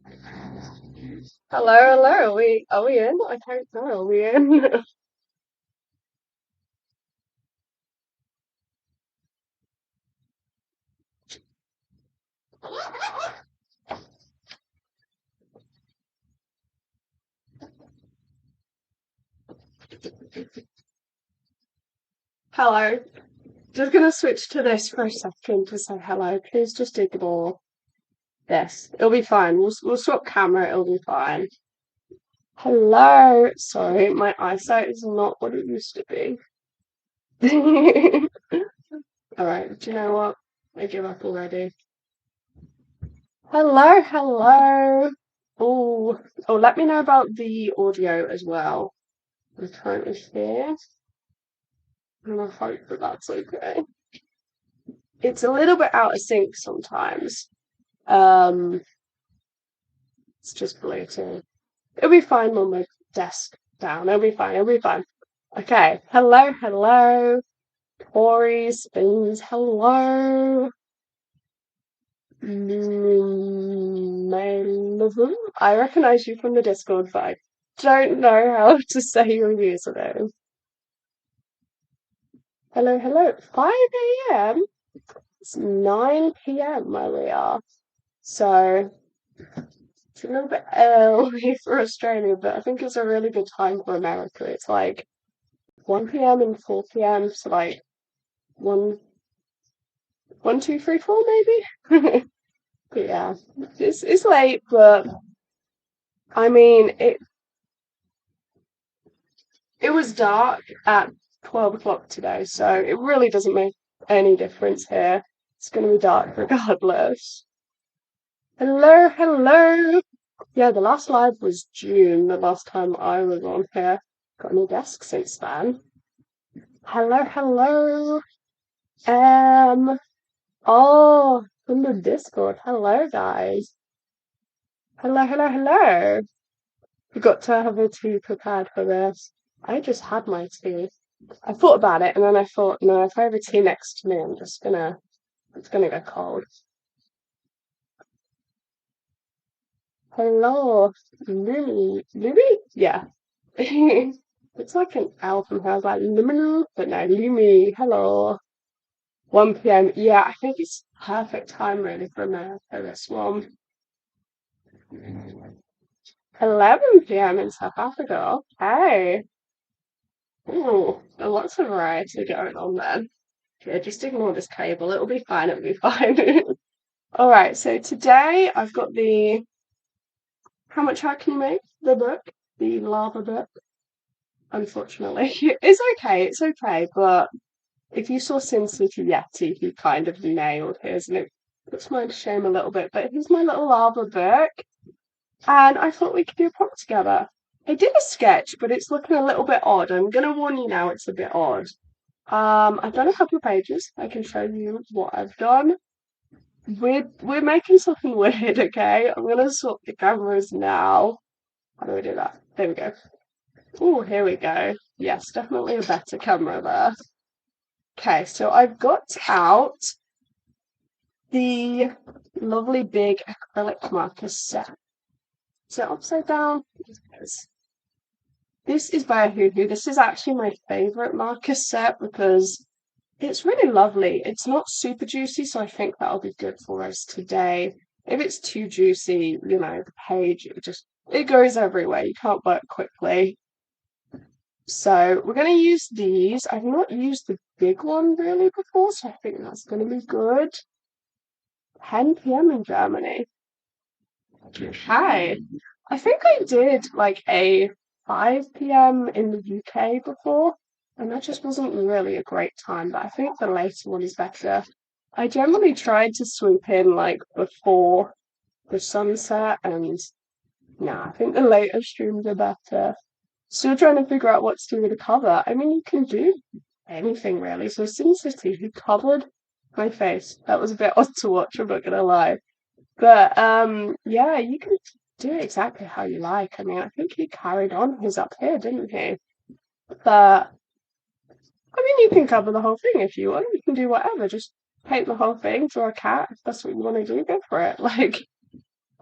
Hello, hello. Are we in? I don't know. Are we in? Hello. Just gonna switch to this for a second to say hello. Please just ignore this. It'll be fine. We'll swap camera. It'll be fine. Hello. Sorry, my eyesight is not what it used to be. All right. Do you know what? I give up already. Hello, hello. Oh, let me know about the audio as well. I'm currently here, and I hope that that's okay. It's a little bit out of sync sometimes. Um, it's just Bluetooth. It'll be fine on my desk down. It'll be fine. It'll be fine. Okay. Hello, hello. Tori Spins. Hello. I recognize you from the Discord, but I don't know how to say your username. Hello, hello. 5 a.m. It's 9 p.m. where we are. So it's a little bit early for Australia, but I think it's a really good time for America. It's like 1 p.m. and 4 p.m. So like one, 1, 2, 3, 4 maybe. But yeah, it's late, but I mean it was dark at 12 o'clock today, so it really doesn't make any difference here. It's gonna be dark regardless. Hello, hello. Yeah, the last live was June, the last time I was on here. Got a new desk since then. Hello, hello. Um, oh, from the Discord. Hello, guys. Hello, hello, hello. Forgot to have a tea prepared for this. I just had my tea. I thought about it, and then I thought, no, if I have a tea next to me, it's gonna go cold. Hello, Lily. Lily? Yeah. It's like an L from her. I was like, Lulu, but no, Lumi. Hello. 1 p.m. Yeah, I think it's perfect time really for America, this one. 11 p.m. in South Africa. Hey. Ooh, lots of variety going on then. Yeah, just ignore this cable. It'll be fine. It'll be fine. All right. So today I've got the how much art can you make? The book, the lava book. Unfortunately, it's okay. It's okay. But if you saw Sin City Yeti, he kind of nailed his, and it puts mine to shame a little bit. But here's my little lava book. And I thought we could do a prompt together. I did a sketch, but it's looking a little bit odd. I'm gonna warn you now, it's a bit odd. I've done a couple of pages. I can show you what I've done. We're making something weird, okay? I'm gonna swap the cameras now. How do we do that? There we go. Oh, here we go. Yes, definitely a better camera there. Okay, so I've got out the lovely big acrylic marker set. So upside down. This is by Hoo. This is actually my favorite marker set because it's really lovely. It's not super juicy, so I think that'll be good for us today. If it's too juicy, the page it goes everywhere. You can't work quickly. So we're gonna use these. I've not used the big one really before, so I think that's gonna be good. 10 p.m. in Germany. Okay. I think I did like a 5 p.m. in the UK before, and that just wasn't really a great time, but I think the later one is better. I generally tried to swoop in like before the sunset, and nah, I think the later streams are better. Still trying to figure out what to do with the cover. I mean, you can do anything really. So Sin City, who covered my face? That was a bit odd to watch, I'm not gonna lie. But yeah, you can do it exactly how you like. I mean, I think he carried on his up here, didn't he? But I mean, you can cover the whole thing if you want. You can do whatever. Just paint the whole thing, draw a cat. If that's what you want to do, go for it. Like,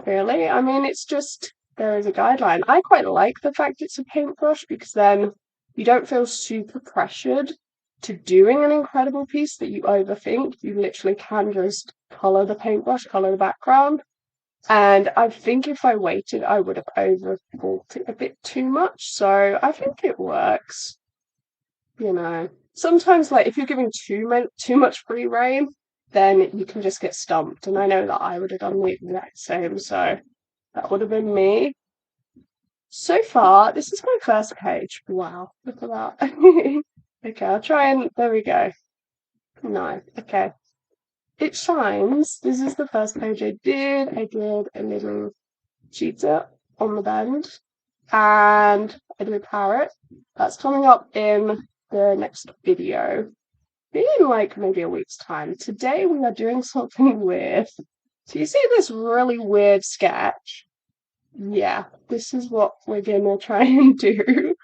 Really? I mean, it's just there is a guideline. I quite like the fact it's a paintbrush because then you don't feel super pressured to doing an incredible piece that you overthink. You literally can just color the paintbrush, color the background. And I think if I waited, I would have overthought it a bit too much. So I think it works, you know. Sometimes, like, if you're giving too much free rein, then you can just get stumped. And I know that I would have done the exact same. So that would have been me. So far, this is my first page. Wow, look at that. Okay, I'll try and there we go. No, okay. It shines. This is the first page I did. I did a little cheetah on the bend and I did a parrot. That's coming up in the next video. Be in like maybe a week's time. Today we are doing something weird. So you see this really weird sketch? Yeah, this is what we're gonna try and do.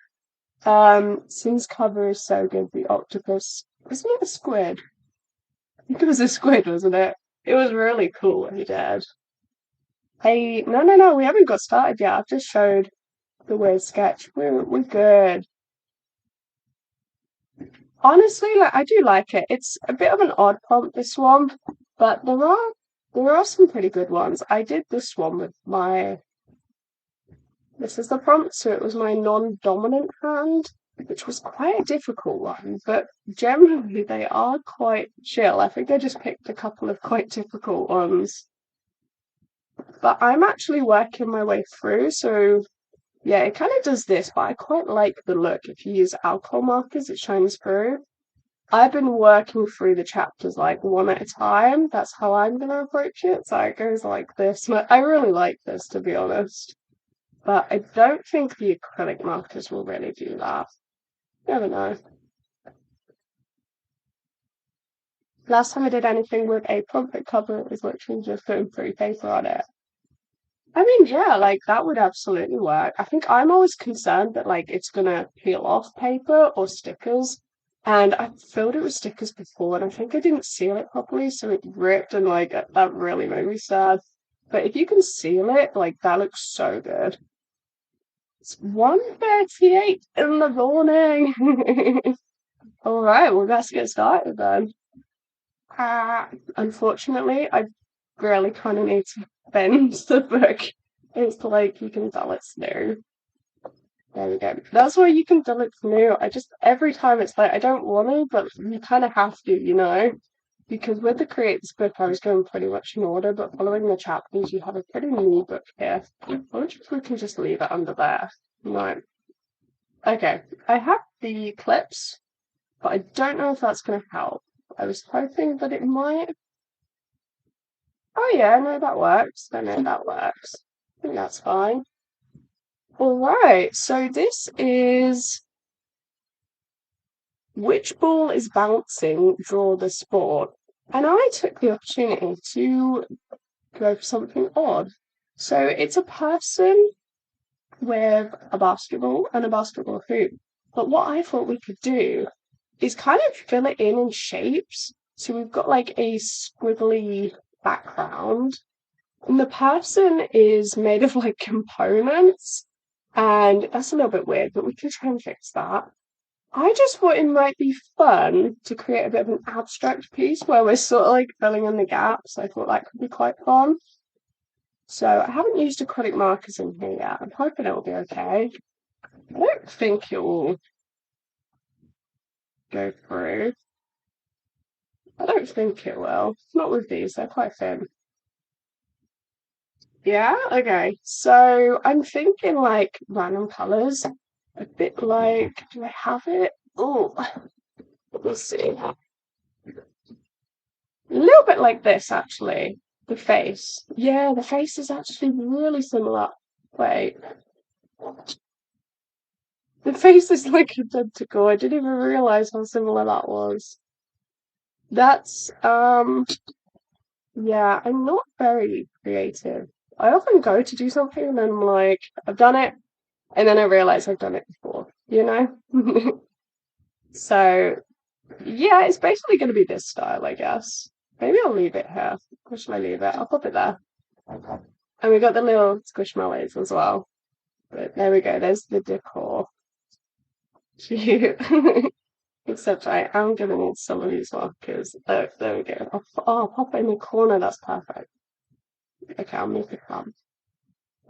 Since cover is so good, the octopus wasn't it a squid? I think it was a squid, wasn't it? It was really cool what he did. Hey, no, we haven't got started yet. I've just showed the weird sketch. We're good. Honestly, like I do like it. It's a bit of an odd prompt, this one, but there are some pretty good ones. I did this one with my this is the prompt, so it was my non-dominant hand, which was quite a difficult one, but generally they are quite chill. I think I just picked a couple of quite difficult ones. But I'm actually working my way through, so yeah, it kind of does this, but I quite like the look. If you use alcohol markers, it shines through. I've been working through the chapters like one at a time. That's how I'm going to approach it. So it goes like this. And I really like this, to be honest. But I don't think the acrylic markers will really do that. Never know. Last time I did anything with a profit cover, it was literally just putting free paper on it. I mean, yeah, like that would absolutely work. I think I'm always concerned that like it's gonna peel off paper or stickers. And I filled it with stickers before, and I think I didn't seal it properly, so it ripped, and like that really made me sad. But if you can seal it, like that looks so good. It's 1:38 in the morning. All right, well, let's get started then. Unfortunately, I really kind of need to bend the book. It's like you can tell it's new. There we go. That's why you can tell it's new. I just, every time it's like, I don't want to, but you kind of have to, you know? Because with the Create This book, I was going pretty much in order, but following the chapters, you have a pretty new book here. I wonder if we can just leave it under there. No. Okay, I have the clips, but I don't know if that's going to help. I was hoping that it might. Oh yeah, no, that works. No, that works. I think that's fine. All right, so this is which ball is bouncing, draw the sport. And I took the opportunity to go for something odd. So it's a person with a basketball and a basketball hoop. But what I thought we could do is kind of fill it in shapes. So we've got like a squiggly background, and the person is made of like components, and that's a little bit weird, but we can try and fix that. I just thought it might be fun to create a bit of an abstract piece where we're sort of like filling in the gaps. I thought that could be quite fun. So I haven't used acrylic markers in here yet. I'm hoping it will be okay. I don't think it will go through. I don't think it will. Not with these, they're quite thin. Yeah, okay. So I'm thinking like random colours. A bit like, do I have it? Oh, let's see. A little bit like this, actually. The face. Yeah, the face is actually really similar. Wait, the face is like identical. I didn't even realize how similar that was. That's, yeah, I'm not very creative. I often go to do something and then I'm like, I've done it, and then I realize I've done it before, you know? So, yeah, it's basically going to be this style, I guess. Maybe I'll leave it here. Where should I leave it? I'll pop it there. And we got the little squishmallows as well. But there we go. There's the decor. Cute. Except I am going to need some of these markers. Oh, there we go. I'll pop it in the corner. That's perfect. Okay, I'll make it come.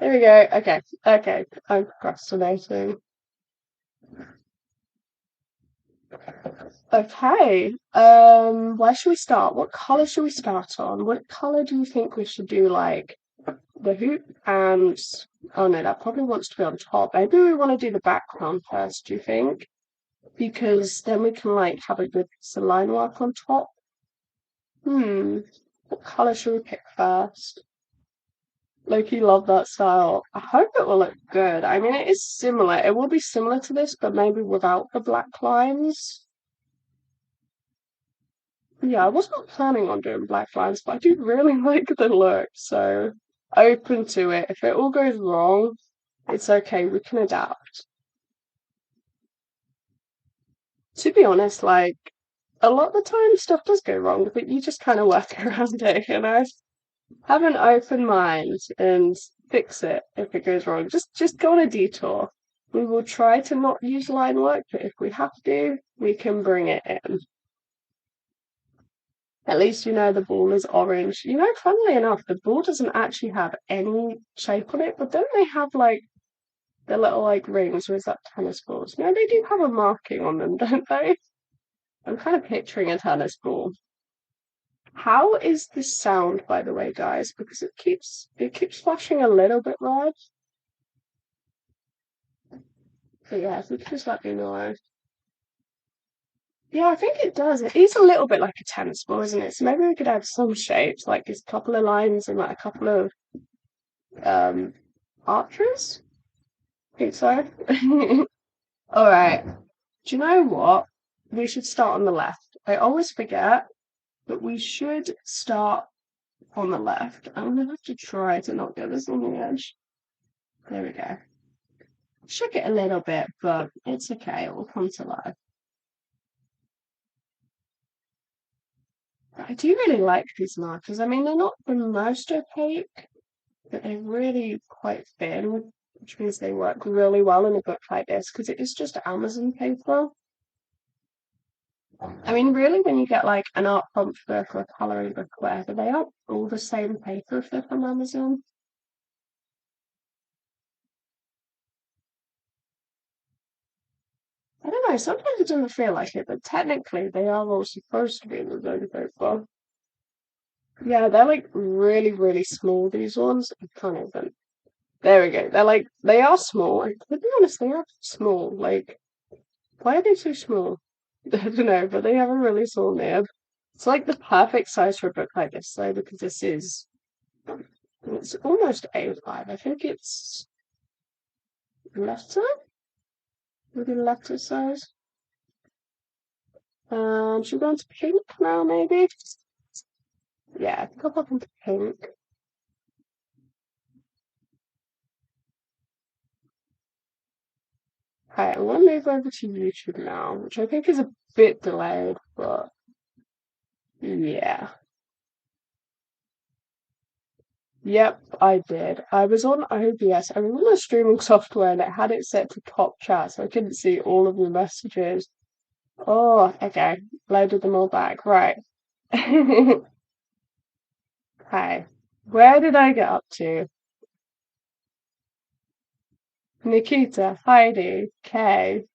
There we go. Okay, okay. I'm procrastinating. Okay. Where should we start? What color should we start on? What color do you think we should do, like the hoop and oh no, that probably wants to be on top. Maybe we want to do the background first, do you think? Because then we can like have a good piece of line work on top. What color should we pick first? Loki love that style. I hope it will look good. I mean, it is similar. It will be similar to this, but maybe without the black lines. Yeah, I wasn't planning on doing black lines, but I do really like the look, so open to it. If it all goes wrong, it's okay. We can adapt. To be honest, like a lot of the time stuff does go wrong, but you just kind of work around it, you know? Have an open mind and fix it if it goes wrong. Just go on a detour. We will try to not use line work, but if we have to, we can bring it in. At least you know the ball is orange. You know, funnily enough, the ball doesn't actually have any shape on it, but don't they have like the little like rings, or is that tennis balls? No, they do have a marking on them, don't they? I'm kind of picturing a tennis ball. How is this sound, by the way, guys? Because it keeps flashing a little bit red. But yeah, if you could just let me know. Yeah, I think it does. It is a little bit like a tennis ball, isn't it? So maybe we could add some shapes, like just a couple of lines and like a couple of um arches. I think so. All right. Do you know what? We should start on the left. I always forget, but we should start on the left. I'm gonna have to try to not get this on the edge. There we go. Shook it a little bit, but it's okay. It will come to life. But I do really like these markers. I mean, they're not the most opaque, but they're really quite thin, which means they work really well in a book like this because it is just Amazon paper. I mean, really, when you get like an art prompt book or a colouring book or whatever, they aren't all the same paper if they're from Amazon. I don't know, sometimes it doesn't feel like it, but technically they are all supposed to be in the same paper. Yeah, they're like really, really small, these ones. I can't even. There we go. They are small. And to be honest, they are small. Like, why are they so small? I don't know, but they have a really small nib. It's like the perfect size for a book like this, though, because it's almost A5. I think it's letter? Maybe letter size. Should we go into pink now, maybe? Yeah, I think I'll pop into pink. Okay, I'm gonna move over to YouTube now, which I think is a bit delayed, but yeah. Yep, I did. I was on OBS. I was on the streaming software and it had it set to top chat, so I couldn't see all of the messages. Oh, okay. Loaded them all back. Right. Okay. Where did I get up to? Nikita, Heidi, Kay,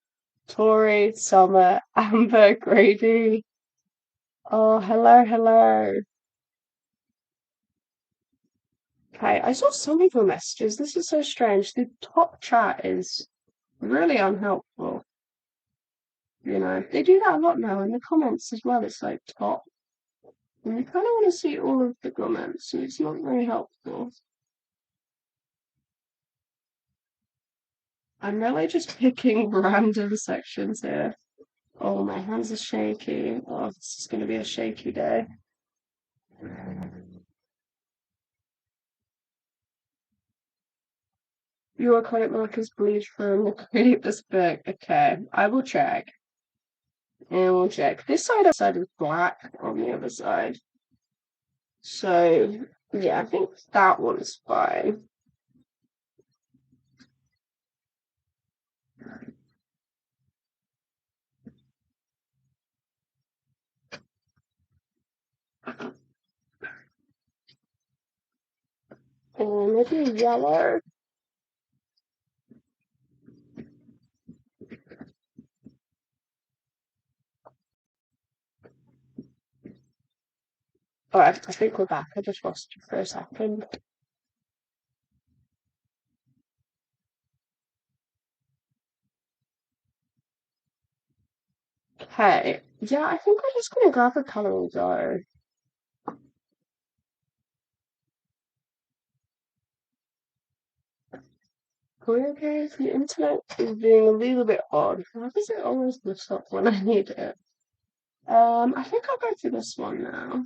Tori, Summer, Amber, Grady. Oh, hello, hello. Okay, I saw some of your messages. This is so strange. The top chat is really unhelpful. You know, they do that a lot now in the comments as well. It's like top. And you kind of want to see all of the comments, so it's not very helpful. I'm really just picking random sections here. Oh, my hands are shaky. Oh, this is going to be a shaky day. Your acrylic markers bleed from the create this book. Okay, I will check. And we'll check. This side is black on the other side. So Yeah, I think that one's fine. And maybe yellow. Oh, I think we're back. I just lost you for a second. Okay. Yeah, I think we're just gonna grab a colour and go. Are we okay if the internet is being a little bit odd? Why does it always mess up when I need it? I think I'll go for this one now.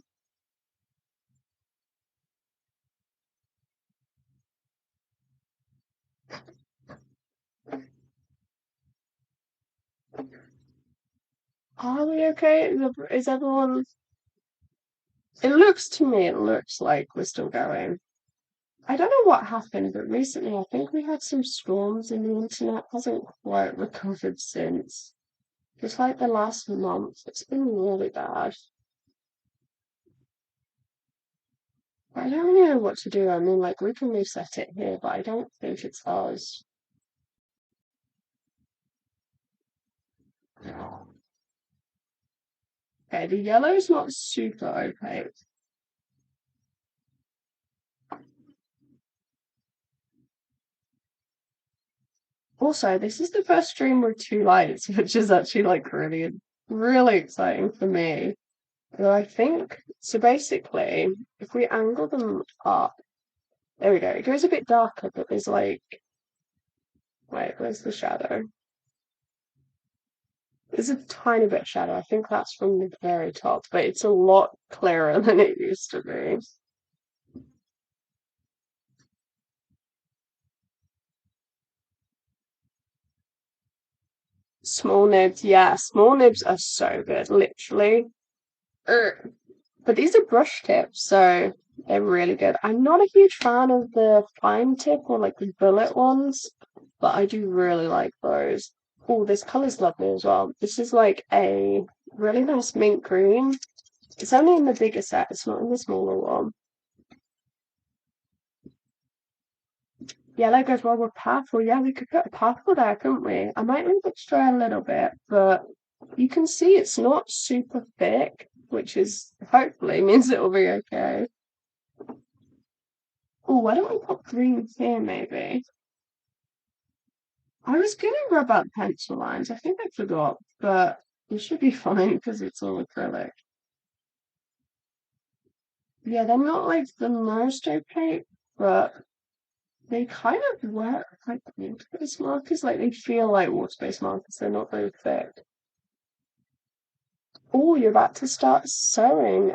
Are we okay? Is everyone? It looks to me, it looks like we're still going. I don't know what happened, but recently I think we had some storms and the internet hasn't quite recovered since. It's like the last month. It's been really bad. I don't really know what to do. I mean, like, we can reset it here, but I don't think it's ours. Okay, the yellow's not super opaque. Also, this is the first stream with two lights, which is actually like really exciting for me. And I think so. Basically, if we angle them up, there we go. It goes a bit darker, but there's like, wait, where's the shadow? There's a tiny bit of shadow. I think that's from the very top, but it's a lot clearer than it used to be. Small nibs, yeah, small nibs are so good, literally. Er, But these are brush tips, so they're really good. I'm not a huge fan of the fine tip or like the bullet ones, but I do really like those. Oh, this color's lovely as well. This is like a really nice mint green. It's only in the bigger set, it's not in the smaller one. Yellow goes well with purple. Yeah, we could put a purple there, couldn't we? I might leave it dry a little bit, but you can see it's not super thick, which is hopefully means it will be okay. Oh, why don't we put green here maybe? I was gonna rub out pencil lines. I think I forgot, but it should be fine because it's all acrylic. Yeah, they're not like the most opaque, but they kind of work like water-based markers. Like they feel like water-based markers. They're not very thick. Oh, you're about to start sewing,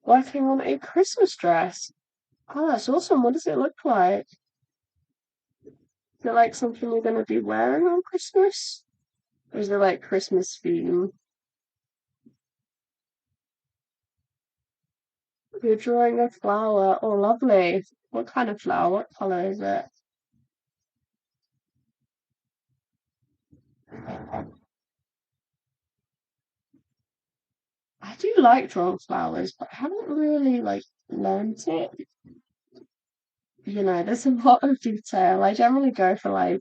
working on a Christmas dress. Oh, that's awesome. What does it look like? Is it like something you're gonna be wearing on Christmas? Or is it like Christmas theme? You're drawing a flower. Oh, lovely. What kind of flower? What color is it? I do like drawing flowers, but I haven't really like learned it. There's a lot of detail. I generally go for like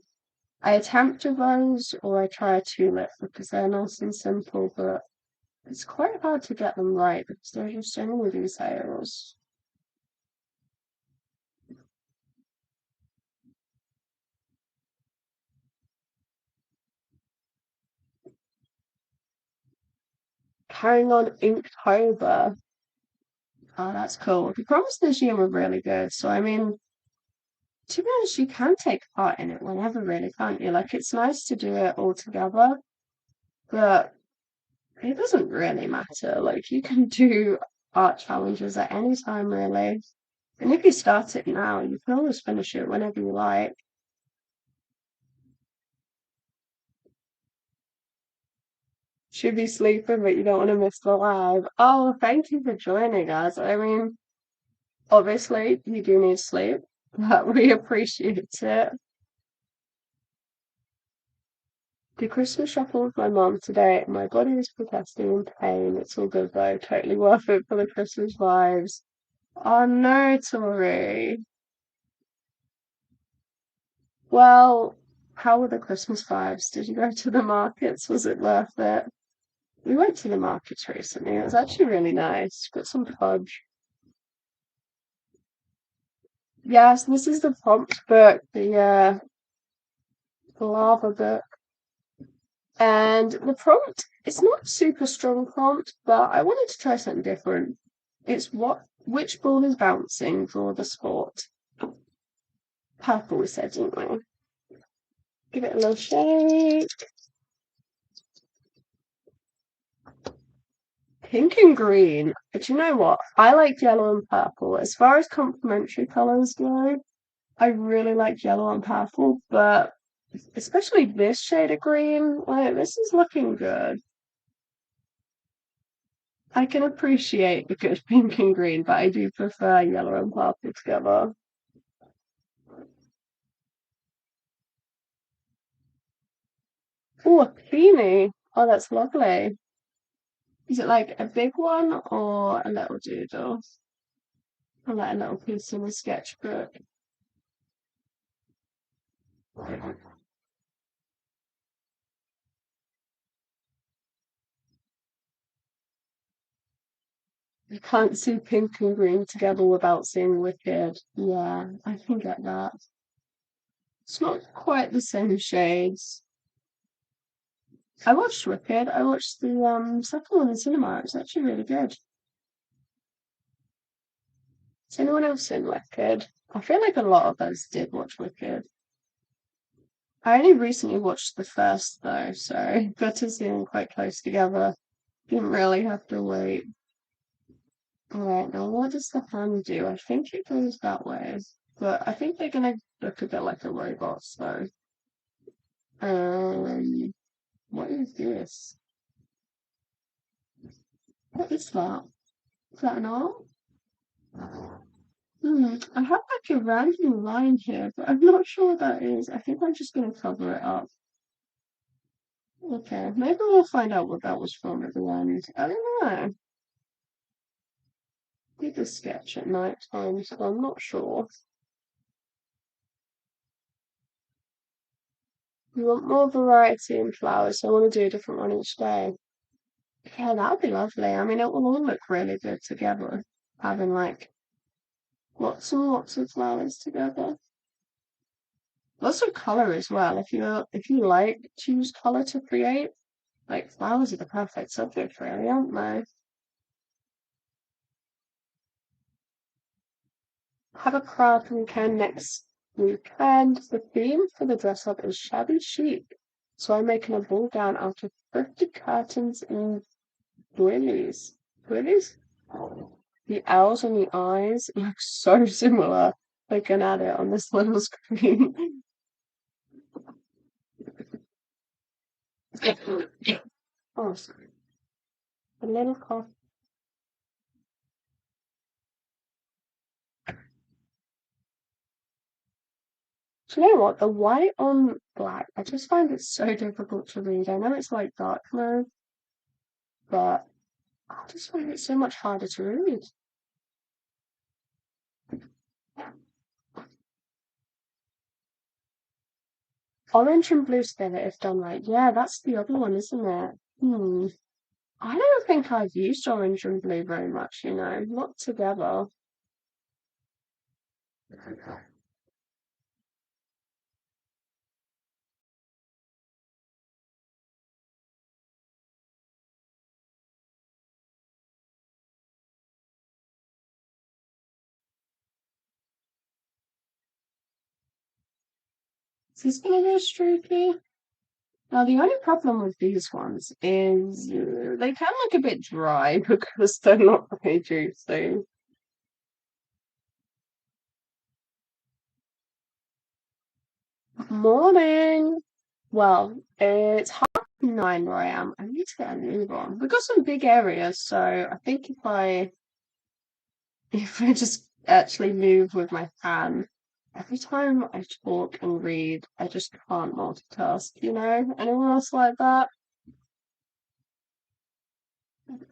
I attempt a rose or I try a tulip because they're nice and simple, but it's quite hard to get them right because there's just so many details. Carrying on Inktober. Oh, that's cool. The prompts this year were really good. So, I mean, to be honest, you can take part in it whenever, really, can't you? Like, it's nice to do it all together, but it doesn't really matter. Like, you can do art challenges at any time, really. And if you start it now, you can always finish it whenever you like. Should be sleeping, but you don't want to miss the live. Oh, thank you for joining us. I mean, Obviously, you do need sleep, but we appreciate it. The Christmas shopping with my mom today. My body is protesting in pain. It's all good though. Totally worth it for the Christmas vibes. Oh no, Tori. Well, how were the Christmas vibes? Did you go to the markets? Was it worth it? We went to the markets recently. It was actually really nice. Got some fudge. Yes, this is the prompt book, the lava book. And the prompt, it's not super strong prompt, but I wanted to try something different. It's which ball is bouncing for the sport? Purple, we said, didn't we? Give it a little shake. Pink and green. But you know what? I like yellow and purple. As far as complementary colours go, I really like yellow and purple, but especially this shade of green, like this is looking good. I can appreciate the good pink and green, but I do prefer yellow and purple together. Oh, a peony. Oh, that's lovely. Is it like a big one or a little doodle? Or like a little piece in a sketchbook? You can't see pink and green together without seeing Wicked. Yeah, I can get that. It's not quite the same shades. I watched Wicked. I watched the second one in cinema. It was actually really good. Has anyone else seen Wicked? I feel like a lot of us did watch Wicked. I only recently watched the first though, so got to see them quite close together. Didn't really have to wait. Alright, now what does the hand do? I think it goes that way. But I think they're gonna look a bit like a robot, so um what is this? What is that? Is that an arm? I have like a random line here, but I'm not sure what that is. I think I'm just gonna cover it up. Okay, maybe we'll find out what that was from at the end. I don't know. Did a sketch at night time, so I'm not sure. You want more variety in flowers, so I want to do a different one each day. Yeah, that would be lovely. I mean, it will all look really good together, having like lots and lots of flowers together. Lots of color as well. If you like choose color to create, like flowers are the perfect subject, really, aren't they? Have a craft weekend next weekend. The theme for the dress up is shabby chic. So I'm making a ball gown out of thrifted curtains and doilies. Doilies? The owls and the eyes look so similar looking at it on this little screen. Oh, sorry. A little cough. Do you know what? The white on black, I just find it so difficult to read. I know it's like dark mode, but I just find it so much harder to read. Orange and blue together if done right. Yeah, that's the other one, isn't it? I don't think I've used orange and blue very much, not together. Is this gonna go streaky? Now, the only problem with these ones is they can look a bit dry because they're not very juicy. Morning! Well, it's 9:30 where I am. I need to get a move on. We've got some big areas, so I think if I just actually move with my hand. Every time I talk and read, I just can't multitask, you know? Anyone else like that?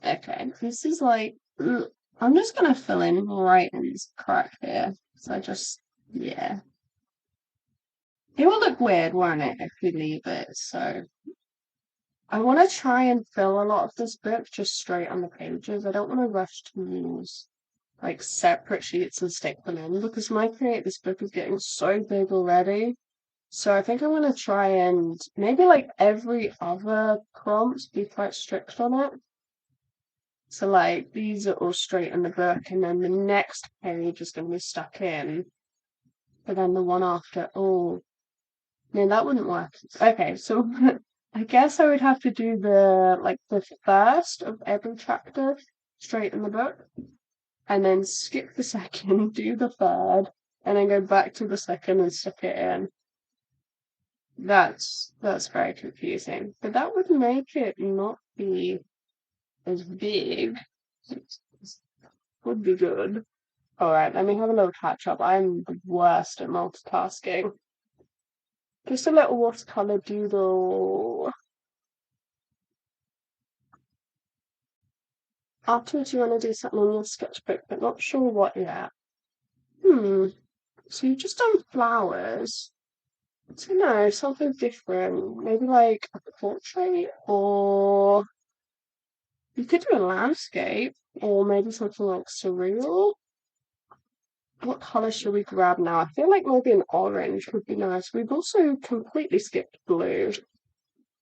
Okay, this is like, I'm just gonna fill in right in this crack here. So I just, yeah. It will look weird, won't it, if we leave it? So I want to try and fill a lot of this book just straight on the pages. I don't want to rush to use like separate sheets and stick them in because my Create This book is getting so big already. So I think I want to try and maybe like every other prompt be quite strict on it. So like these are all straight in the book and then the next page is going to be stuck in. But then the one after, oh, no, that wouldn't work. Okay, so I guess I would have to do the first of every chapter straight in the book, and then skip the second, do the third, and then go back to the second and stick it in. That's very confusing. But that would make it not be as big. It would be good. Alright, let me have a little catch up. I'm the worst at multitasking. Just a little watercolor doodle. Afterwards, you want to do something on your sketchbook, but not sure what yet. Hmm. So you've just done flowers. I don't know, something different. Maybe like a portrait, or you could do a landscape, or maybe something like surreal. What colour should we grab now? I feel like maybe an orange would be nice. We've also completely skipped blue.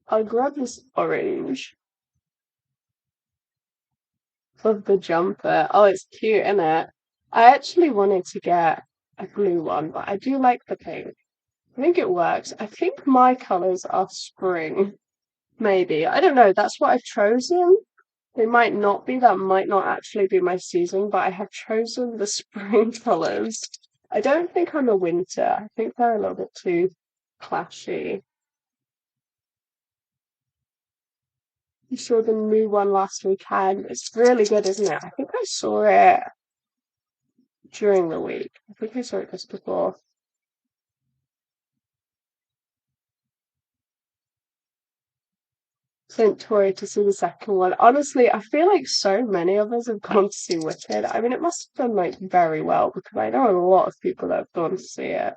I'll grab this orange for the jumper. Oh, it's cute, isn't it? I actually wanted to get a blue one, but I do like the pink. I think it works. I think my colours are spring, maybe. I don't know. That's what I've chosen. It might not be. That might not actually be my season, but I have chosen the spring colours. I don't think I'm a winter. I think they're a little bit too clashy. You saw the new one last weekend. It's really good, isn't it? I think I saw it during the week. I think I saw it just before. Sent Tori to see the second one. Honestly, I feel like so many of us have gone to see Wicked. I mean, it must have done like very well because I know a lot of people that have gone to see it.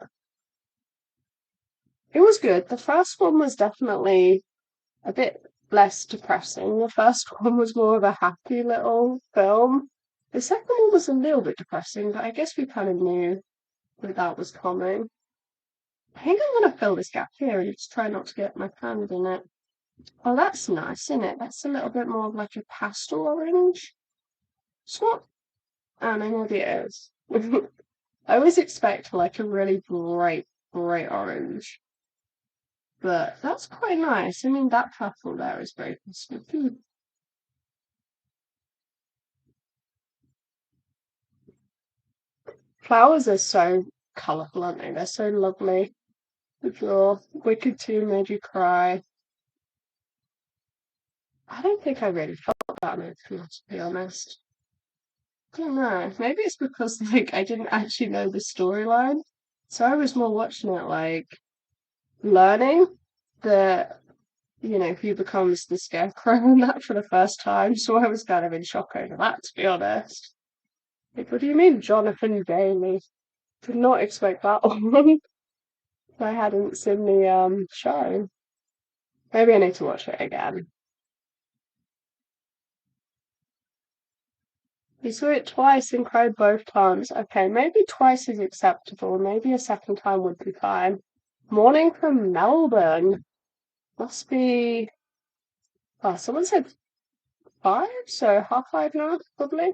It was good. The first one was definitely a bit less depressing. The first one was more of a happy little film. The second one was a little bit depressing, but I guess we kind of knew that that was coming. I think I'm gonna fill this gap here and just try not to get my hand in it. Oh, that's nice, isn't it? That's a little bit more of like a pastel orange. It's not. Oh, no, maybe it is. I always expect like a really bright orange, but that's quite nice. I mean, that purple there is very pastel. Flowers are so colourful, aren't they? They're so lovely to draw. Wicked 2 made you cry. I don't think I really felt that emotional, to be honest. I don't know. Maybe it's because like I didn't actually know the storyline. So I was more watching it like learning the who becomes the scarecrow and that for the first time. So I was kind of in shock over that, to be honest. Like, what do you mean, Jonathan Bailey? Did not expect that one. I hadn't seen the show. Maybe I need to watch it again. You saw it twice and cried both times. Okay, maybe twice is acceptable. Maybe a second time would be fine. Morning from Melbourne. Must be. Oh, someone said 5, so half 5 now, probably.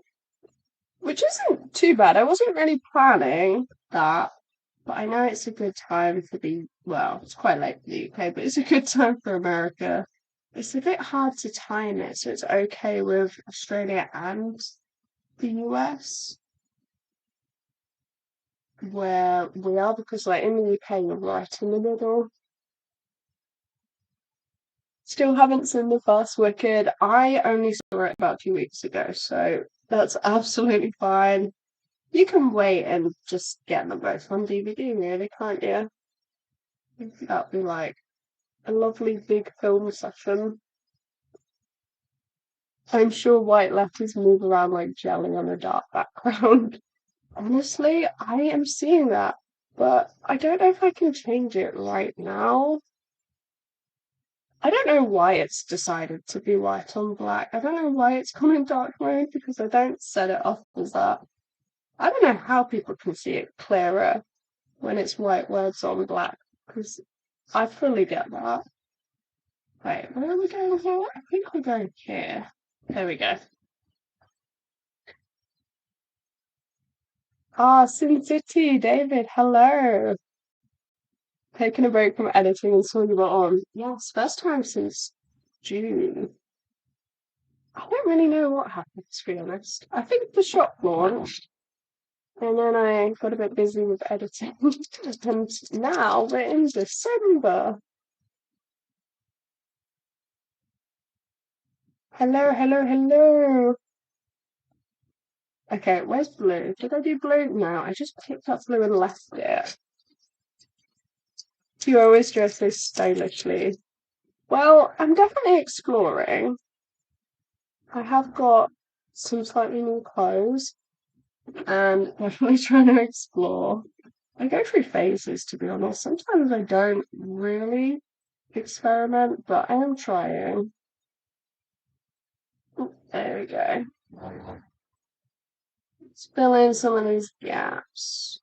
Which isn't too bad. I wasn't really planning that, but I know it's a good time for well, it's quite late for the UK, but it's a good time for America. It's a bit hard to time it, so it's okay with Australia and the US, where we are, because like in the UK, you're right in the middle. Still haven't seen the first Wicked. I only saw it about 2 weeks ago, so that's absolutely fine. You can wait and just get them both on DVD, really, can't you? That'd be like a lovely big film session. I'm sure white letters move around like jelly on a dark background. Honestly, I am seeing that, but I don't know if I can change it right now. I don't know why it's decided to be white on black. I don't know why it's gone in dark mode because I don't set it off as that. I don't know how people can see it clearer when it's white words on black because I fully get that. Wait, where are we going here? I think we're going here. There we go. Ah, Sin City, David, hello. Taking a break from editing and saw you were on. Yes, first time since June. I don't really know what happened, to be honest. I think the shop launched, and then I got a bit busy with editing, and now we're in December. Hello, hello, hello. Okay, where's blue? Did I do blue? No, I just picked up blue and left it. You always dress so stylishly. Well, I'm definitely exploring. I have got some slightly new clothes and definitely trying to explore. I go through phases, to be honest. Sometimes I don't really experiment, but I am trying. There we go. Let's fill in some of these gaps,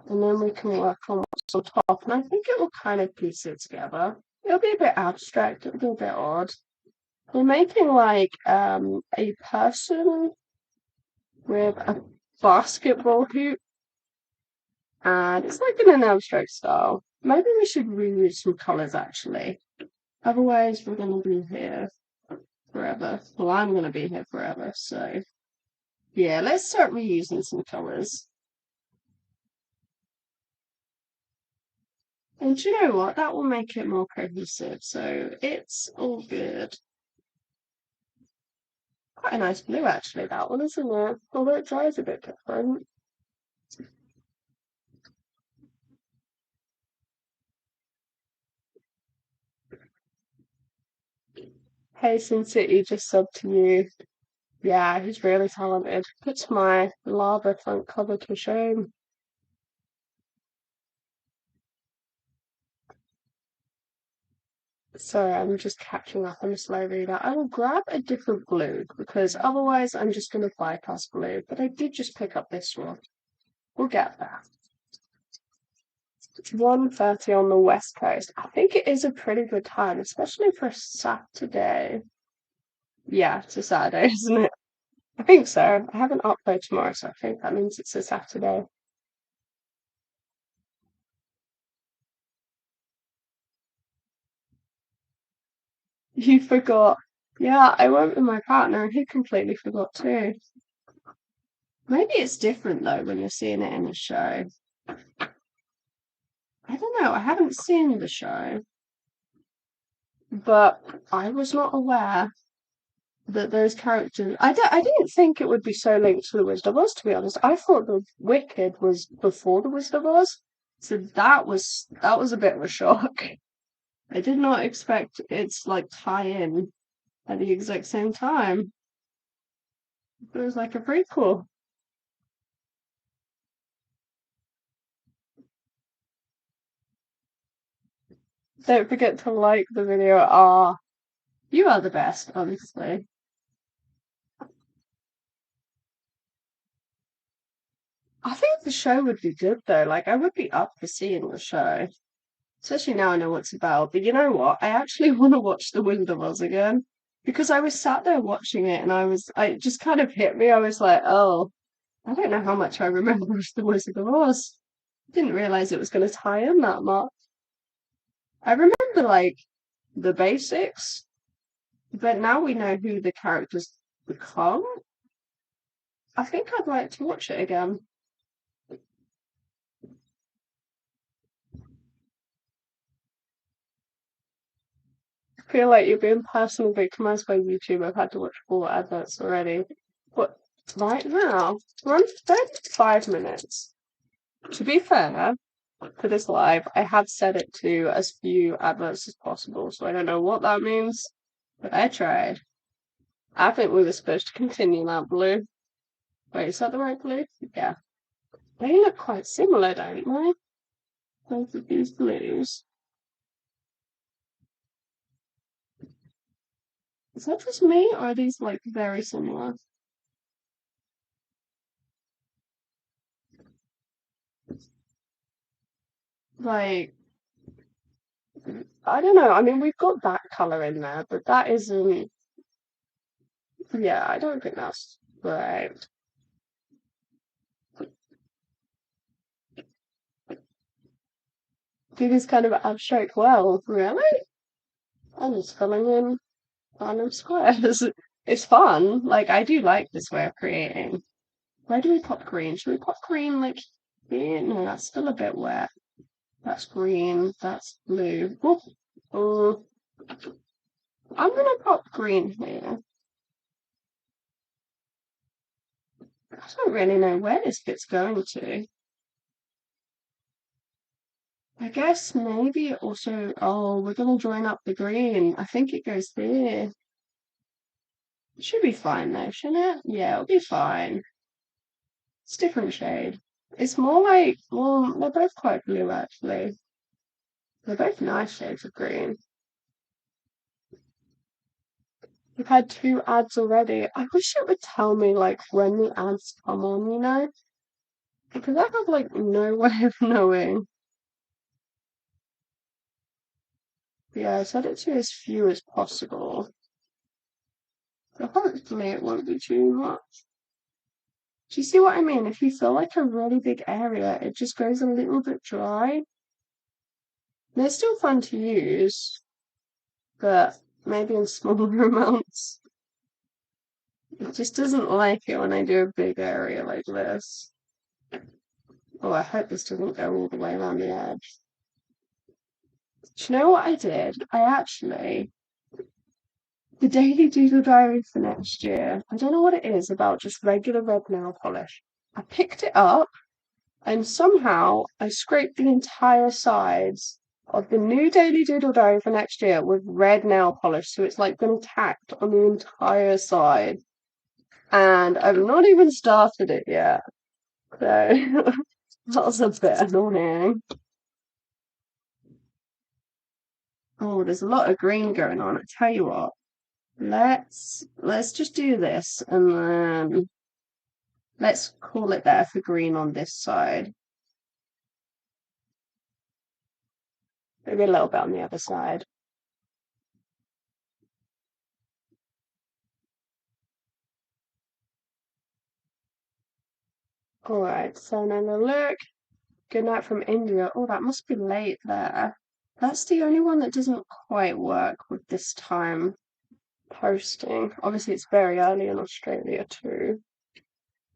and then we can work on what's on top. And I think it will kind of piece it together. It'll be a bit abstract. It'll be a bit odd. We're making like a person with a basketball hoop, and it's like in an abstract style. Maybe we should reuse some colours actually. Otherwise, we're going to be here forever. Well, I'm going to be here forever, so yeah, let's start reusing some colours. And do you know what? That will make it more cohesive, so it's all good. Quite a nice blue, actually, that one, isn't it? Although it dries a bit different. Hey, Sin City, just sub to you. Yeah, he's really talented. Puts my lava front cover to shame. Sorry, I'm just catching up. I'm a slow reader. I will grab a different blue because otherwise I'm just going to bypass blue. But I did just pick up this one. We'll get there. It's 1:30 on the west coast. I think it is a pretty good time, especially for a Saturday. Yeah, it's a Saturday, isn't it? I think so. I have an upload tomorrow, so I think that means it's a Saturday. You forgot. Yeah, I went with my partner and he completely forgot too. Maybe it's different though when you're seeing it in a show. I don't know. I haven't seen the show, but I was not aware that those characters. I didn't think it would be so linked to the Wizard of Oz, to be honest. I thought the Wicked was before the Wizard of Oz, so that was a bit of a shock. I did not expect its like tie in at the exact same time. It was like a prequel. Don't forget to like the video. Ah, you are the best, honestly. I think the show would be good though. Like I would be up for seeing the show. Especially now I know what it's about. But you know what? I actually want to watch The Wizard of Oz again because I was sat there watching it and it just kind of hit me. I was like, oh, I don't know how much I remember of The Wizard of Oz. Didn't realize it was going to tie in that much. I remember like the basics, but now we know who the characters become. I think I'd like to watch it again. I feel like you're being personally victimized by YouTube. I've had to watch 4 adverts already. What? right now. We're on 5 minutes. To be fair, for this live, I have set it to as few adverts as possible, so I don't know what that means, but I tried. I think we were supposed to continue that blue. Wait, is that the right blue? Yeah. They look quite similar, don't they? Both of these blues. Is that just me, or are these like very similar? Like, I don't know. I mean, we've got that color in there, but that isn't. Yeah, I don't think that's right. Do this kind of abstract well, really? I'm just filling in random squares. It's fun. Like, I do like this way of creating. Where do we pop green? Should we pop green like here? No, that's still a bit wet. That's green. That's blue. Oh, oh. I'm gonna pop green here. I don't really know where this bit's going to. I guess maybe also, oh, we're gonna join up the green. I think it goes there. It should be fine though, shouldn't it? Yeah, it'll be fine. It's different shade. It's more like, well, they're both quite blue actually. They're both nice shades of green. We've had 2 ads already. I wish it would tell me like when the ads come on, because I have like no way of knowing. Yeah, I set it to as few as possible. So hopefully it won't be too much. Do you see what I mean? If you feel like a really big area, it just goes a little bit dry. They're still fun to use, but maybe in smaller amounts. It just doesn't like it when I do a big area like this. Oh, I hope this doesn't go all the way around the edge. Do you know what I did? The daily doodle diary for next year, I don't know what it is about just regular red nail polish. I picked it up and somehow I scraped the entire sides of the new daily doodle diary for next year with red nail polish. So it's like been tacked on the entire side. And I've not even started it yet. So that was a bit annoying. Oh, there's a lot of green going on. I tell you what, let's just do this and then let's call it there for green on this side. Maybe a little bit on the other side. All right, so now look. Good night from India. Oh, that must be late there. That's the only one that doesn't quite work with this time posting. Obviously, it's very early in Australia too.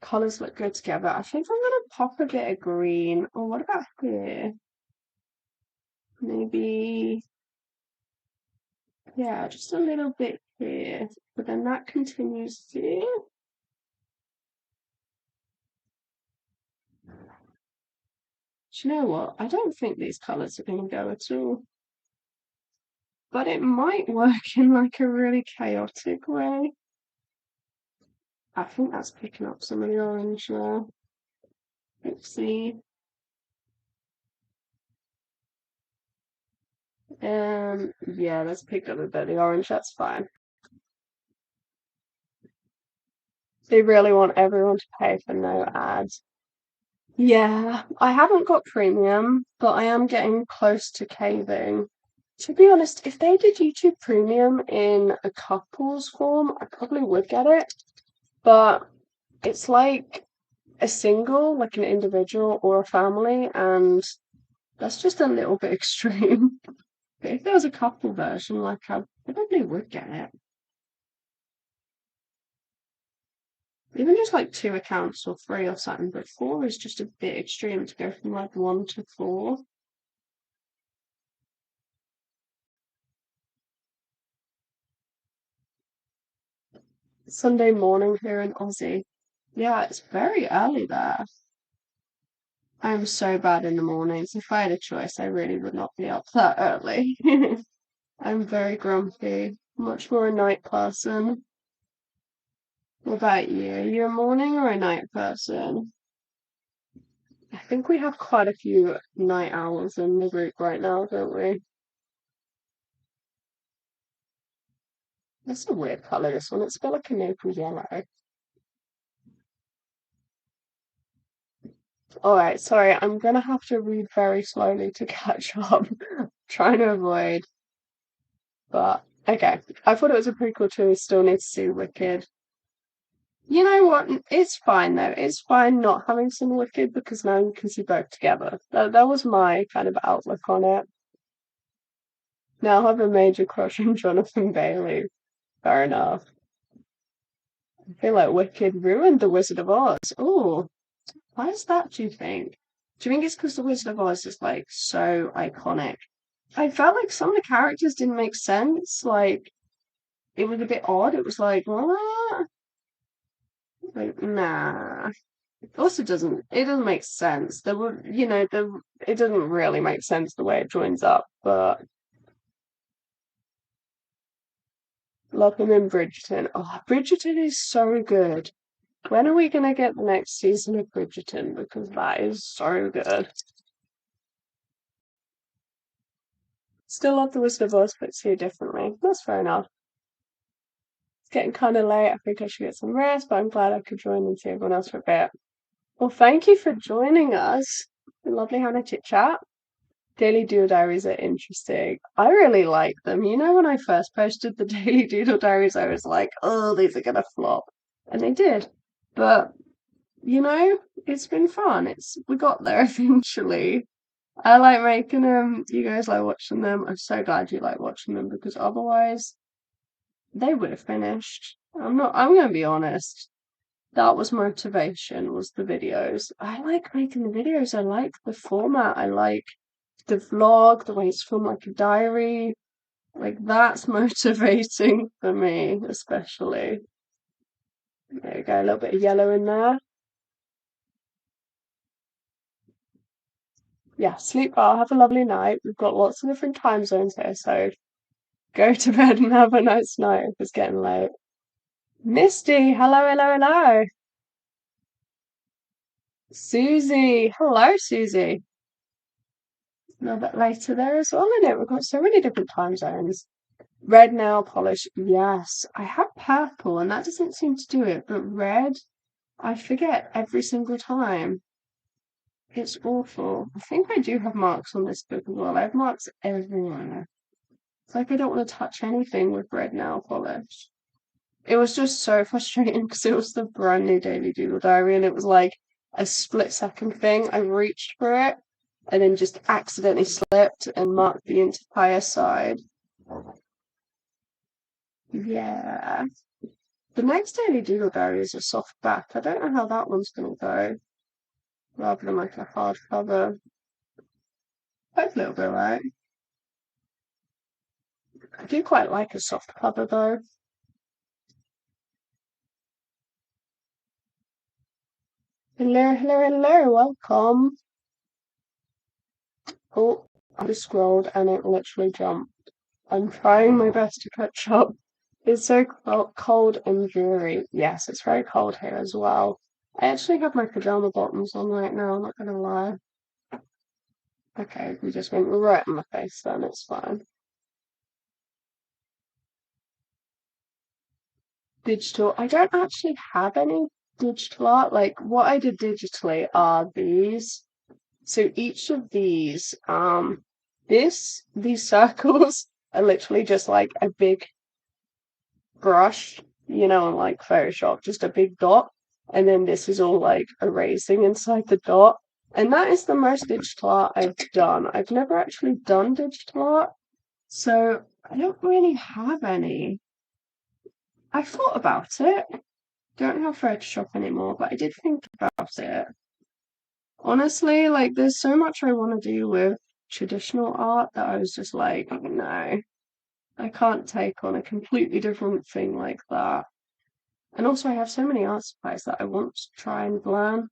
Colours look good together. I think I'm gonna pop a bit of green. Oh, what about here? Maybe, yeah, just a little bit here. But then that continues here. Do you know what? I don't think these colours are gonna go at all. But it might work in like a really chaotic way. I think that's picking up some of the orange there. Let's see. Yeah, that's picked up a bit of the orange. That's fine. They really want everyone to pay for no ads. Yeah, I haven't got premium, but I am getting close to caving. To be honest, if they did YouTube Premium in a couples form, I probably would get it. But it's like a single, like an individual or a family, and that's just a little bit extreme. But if there was a couple version, like I probably would get it. Even just like 2 accounts or 3 or something, but 4 is just a bit extreme to go from like 1 to 4. Sunday morning here in Aussie. Yeah, it's very early there. I'm so bad in the mornings. If I had a choice, I really would not be up that early. I'm very grumpy, much more a night person. What about you? Are you a morning or a night person? I think we have quite a few night owls in the group right now, don't we? That's a weird colour, this one. It's got like a maple yellow. Alright, sorry, I'm gonna have to read very slowly to catch up. Trying to avoid, but okay. I thought it was a pretty cool too. We still need to see Wicked. You know what? It's fine though. It's fine not having seen Wicked because now you can see both together. That was my kind of outlook on it. Now I have a major crush on Jonathan Bailey. Fair enough. I feel like Wicked ruined The Wizard of Oz. Oh, why is that, do you think? Do you think it's because The Wizard of Oz is like so iconic? I felt like some of the characters didn't make sense. Like, it was a bit odd. It was like, what? Like, nah. Also it doesn't make sense. There were, it doesn't really make sense the way it joins up, but love him in Bridgerton. Oh, Bridgerton is so good. When are we gonna get the next season of Bridgerton? Because that is so good. Still love The Wizard of Oz, but see it differently. That's fair enough. It's getting kind of late. I think I should get some rest, but I'm glad I could join and see everyone else for a bit. Well, thank you for joining us. Been lovely having a chit chat. Daily Doodle Diaries are interesting. I really like them. You know, when I first posted the Daily Doodle Diaries, I was like, oh, these are gonna flop. And they did. But, it's been fun. We got there eventually. I like making them. You guys like watching them. I'm so glad you like watching them because otherwise they would have finished. I'm gonna be honest. That was motivation, was the videos. I like making the videos. I like the format. I like the vlog, the way it's filmed like a diary. Like that's motivating for me, especially. There you go, a little bit of yellow in there. Yeah, sleep well, have a lovely night. We've got lots of different time zones here, so go to bed and have a nice night if it's getting late. Misty, hello, hello, hello. Susie, hello, Susie. A little bit later there as well, in it. We've got so many different time zones. Red nail polish, yes. I have purple, and that doesn't seem to do it, but red, I forget every single time. It's awful. I think I do have marks on this book as well. I have marks everywhere. It's like I don't want to touch anything with red nail polish. It was just so frustrating because it was the brand new Daily Doodle Diary and it was like a split second thing. I reached for it and then just accidentally slipped and marked the entire side. Yeah. The next Daily Doodle Diary is a soft back. I don't know how that one's gonna go. Rather than like a hard cover. Hopefully it'll be alright. I do quite like a soft cover though. Hello, hello, hello, welcome. Oh, I just scrolled and it literally jumped. I'm trying my best to catch up. It's so cold and dreary. Yes, it's very cold here as well. I actually have my pajama bottoms on right now, I'm not gonna lie. Okay, we just went right in my face then, it's fine. Digital. I don't actually have any digital art. Like what I did digitally are these. So each of these circles are literally just like a big brush, like Photoshop, just a big dot. And then this is all like erasing inside the dot. And that is the most digital art I've done. I've never actually done digital art, so I don't really have any. I thought about it. Don't have Photoshop anymore, but I did think about it. Honestly, like there's so much I want to do with traditional art that I was just like, no, I can't take on a completely different thing like that. And also, I have so many art supplies that I want to try and learn.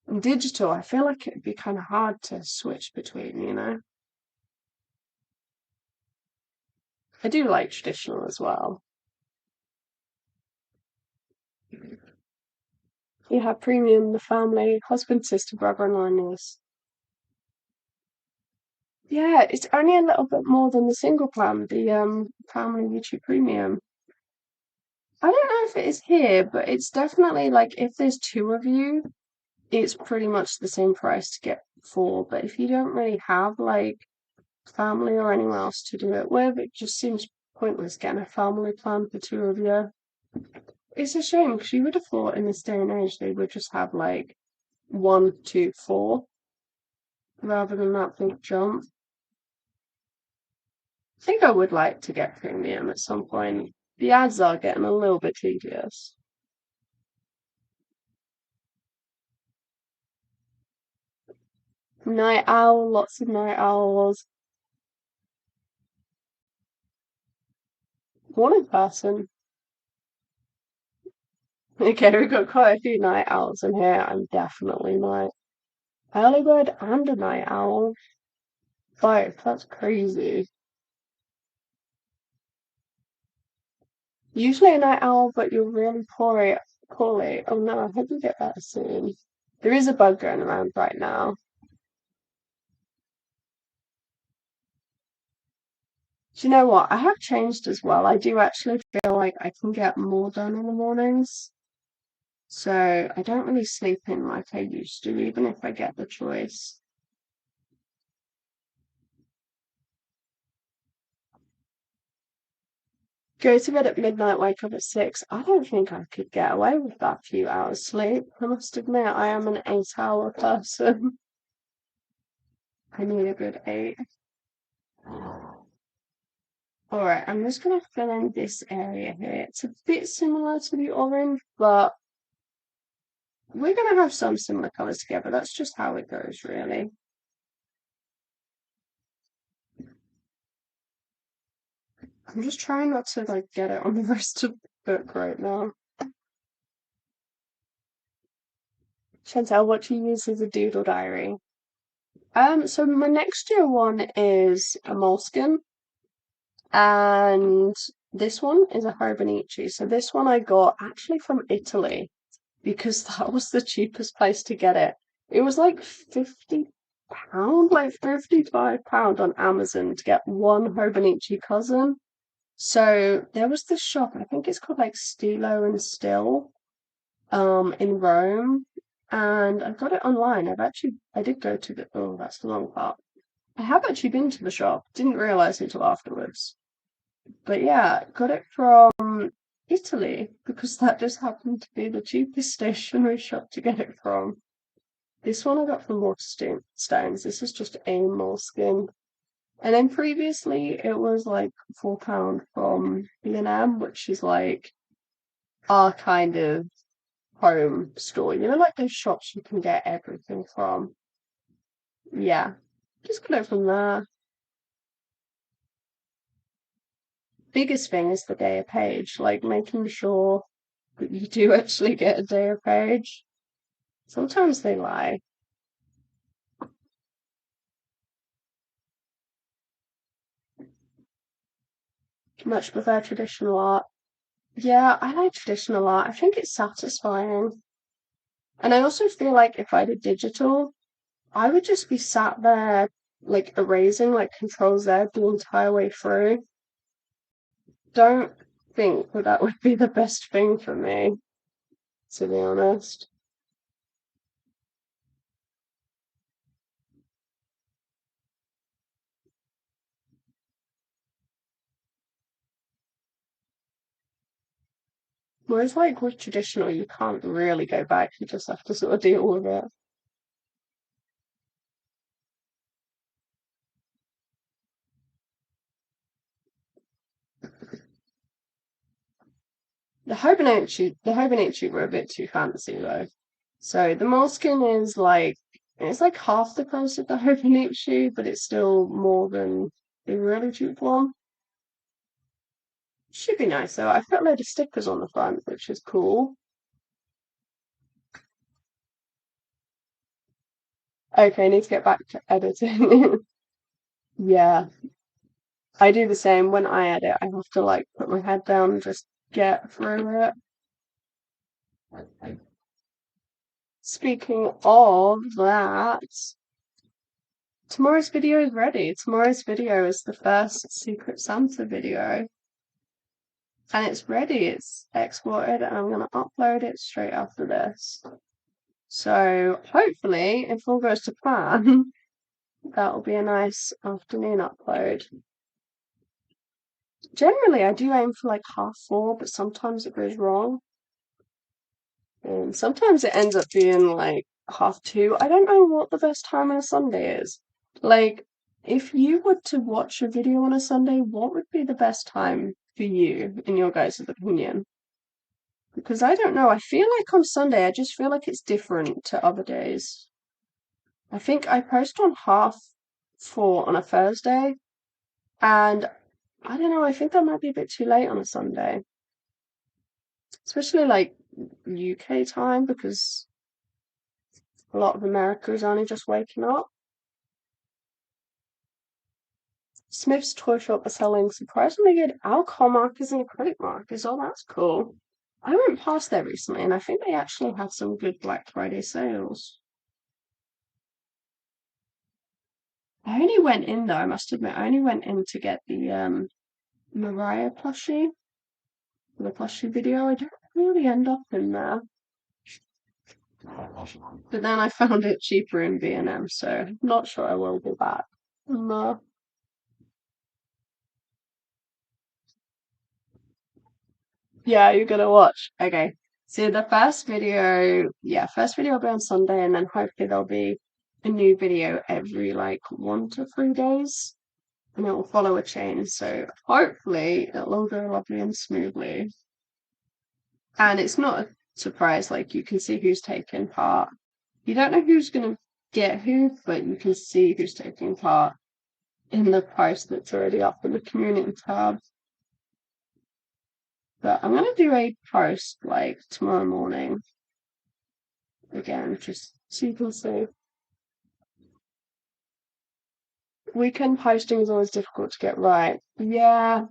And digital, I feel like it'd be kind of hard to switch between, you know? I do like traditional as well. You have premium, the family, husband, sister, brother-in-law, and niece. Yeah, it's only a little bit more than the single plan, the family YouTube premium. I don't know if it is here, but it's definitely like if there's two of you, it's pretty much the same price to get four. But if you don't really have like family or anyone else to do it with, it just seems pointless getting a family plan for two of you. It's a shame because you would have thought in this day and age they would just have like one, two, four rather than that big jump. I think I would like to get premium at some point. The ads are getting a little bit tedious. Night owl, lots of night owls. Morning person. Okay, we've got quite a few night owls in here. I'm definitely night early bird and a night owl. Both. That's crazy. Usually a night owl, but you're really poorly. Oh no, I hope you get better soon. There is a bug going around right now. Do you know what? I have changed as well. I do actually feel like I can get more done in the mornings. So I don't really sleep in like I used to, even if I get the choice. Go to bed at midnight, wake up at 6. I don't think I could get away with that few hours sleep. I must admit, I am an 8-hour person. I need a good 8. Alright, I'm just gonna fill in this area here. It's a bit similar to the orange, but we're gonna have some similar colours together. That's just how it goes, really. I'm just trying not to like get it on the rest of the book right now. Chantelle, what do you use as a doodle diary? So my next year one is a moleskin, and this one is a Harbonichi. So this one I got actually from Italy because that was the cheapest place to get it. It was like £50, like £55 on Amazon to get one Harbonichi cousin. So there was this shop, I think it's called like Stilo and Still, in Rome, and I got it online. I did go to the, oh, that's the wrong part. I have actually been to the shop, didn't realize until afterwards. But yeah, got it from Italy because that just happened to be the cheapest stationery shop to get it from. This one I got from Waterstones. This is just a moleskin. And then previously it was like £4 from B&M, which is like our kind of home store. You know, like those shops you can get everything from. Yeah, just got it from there. Biggest thing is the day of page, like making sure that you do actually get a day of page. Sometimes they lie. Much prefer traditional art. Yeah, I like traditional art. I think it's satisfying. And I also feel like if I did digital, I would just be sat there like erasing like Control Z the entire way through. Don't think that that would be the best thing for me, to be honest. Whereas like with traditional, you can't really go back. You just have to sort of deal with it. The Hobonichi were a bit too fancy though. So the moleskin is like it's like half the price of the Hobonichi, but it's still more than the really cheap one. Should be nice though. I've put a load of stickers on the front, which is cool. Okay, I need to get back to editing. Yeah, I do the same when I edit. I have to like put my head down and just get through it. Speaking of that, tomorrow's video is ready. Tomorrow's video is the first Secret Santa video. And it's ready. It's exported and I'm going to upload it straight after this. So hopefully, if all goes to plan, that'll be a nice afternoon upload. Generally, I do aim for like 4:30, but sometimes it goes wrong. And sometimes it ends up being like 2:30. I don't know what the best time on a Sunday is. Like, if you were to watch a video on a Sunday, what would be the best time for you, in your guys' opinion? Because I don't know, I feel like on Sunday, I just feel like it's different to other days. I think I post on 4:30 on a Thursday, and I don't know, I think that might be a bit too late on a Sunday. Especially like UK time, because a lot of America is only just waking up. Smith's Toy Shop are selling surprisingly good alcohol markers and acrylic markers. Oh, that's cool. I went past there recently and I think they actually had some good Black Friday sales. I only went in though, I must admit, I only went in to get the Mariah plushie, for the plushie video. I didn't really end up in there. But then I found it cheaper in B&M, so I'm not sure I will be back. No. Yeah, you're gonna watch. Okay. So the first video will be on Sunday, and then hopefully there'll be a new video every like 1 to 3 days, and it will follow a chain. So hopefully it'll all go lovely and smoothly. And it's not a surprise, like you can see who's taking part. You don't know who's gonna get who, but you can see who's taking part in the post that's already up in the community tab. But I'm gonna do a post like tomorrow morning again, just so you can see. Weekend posting is always difficult to get right. Yeah,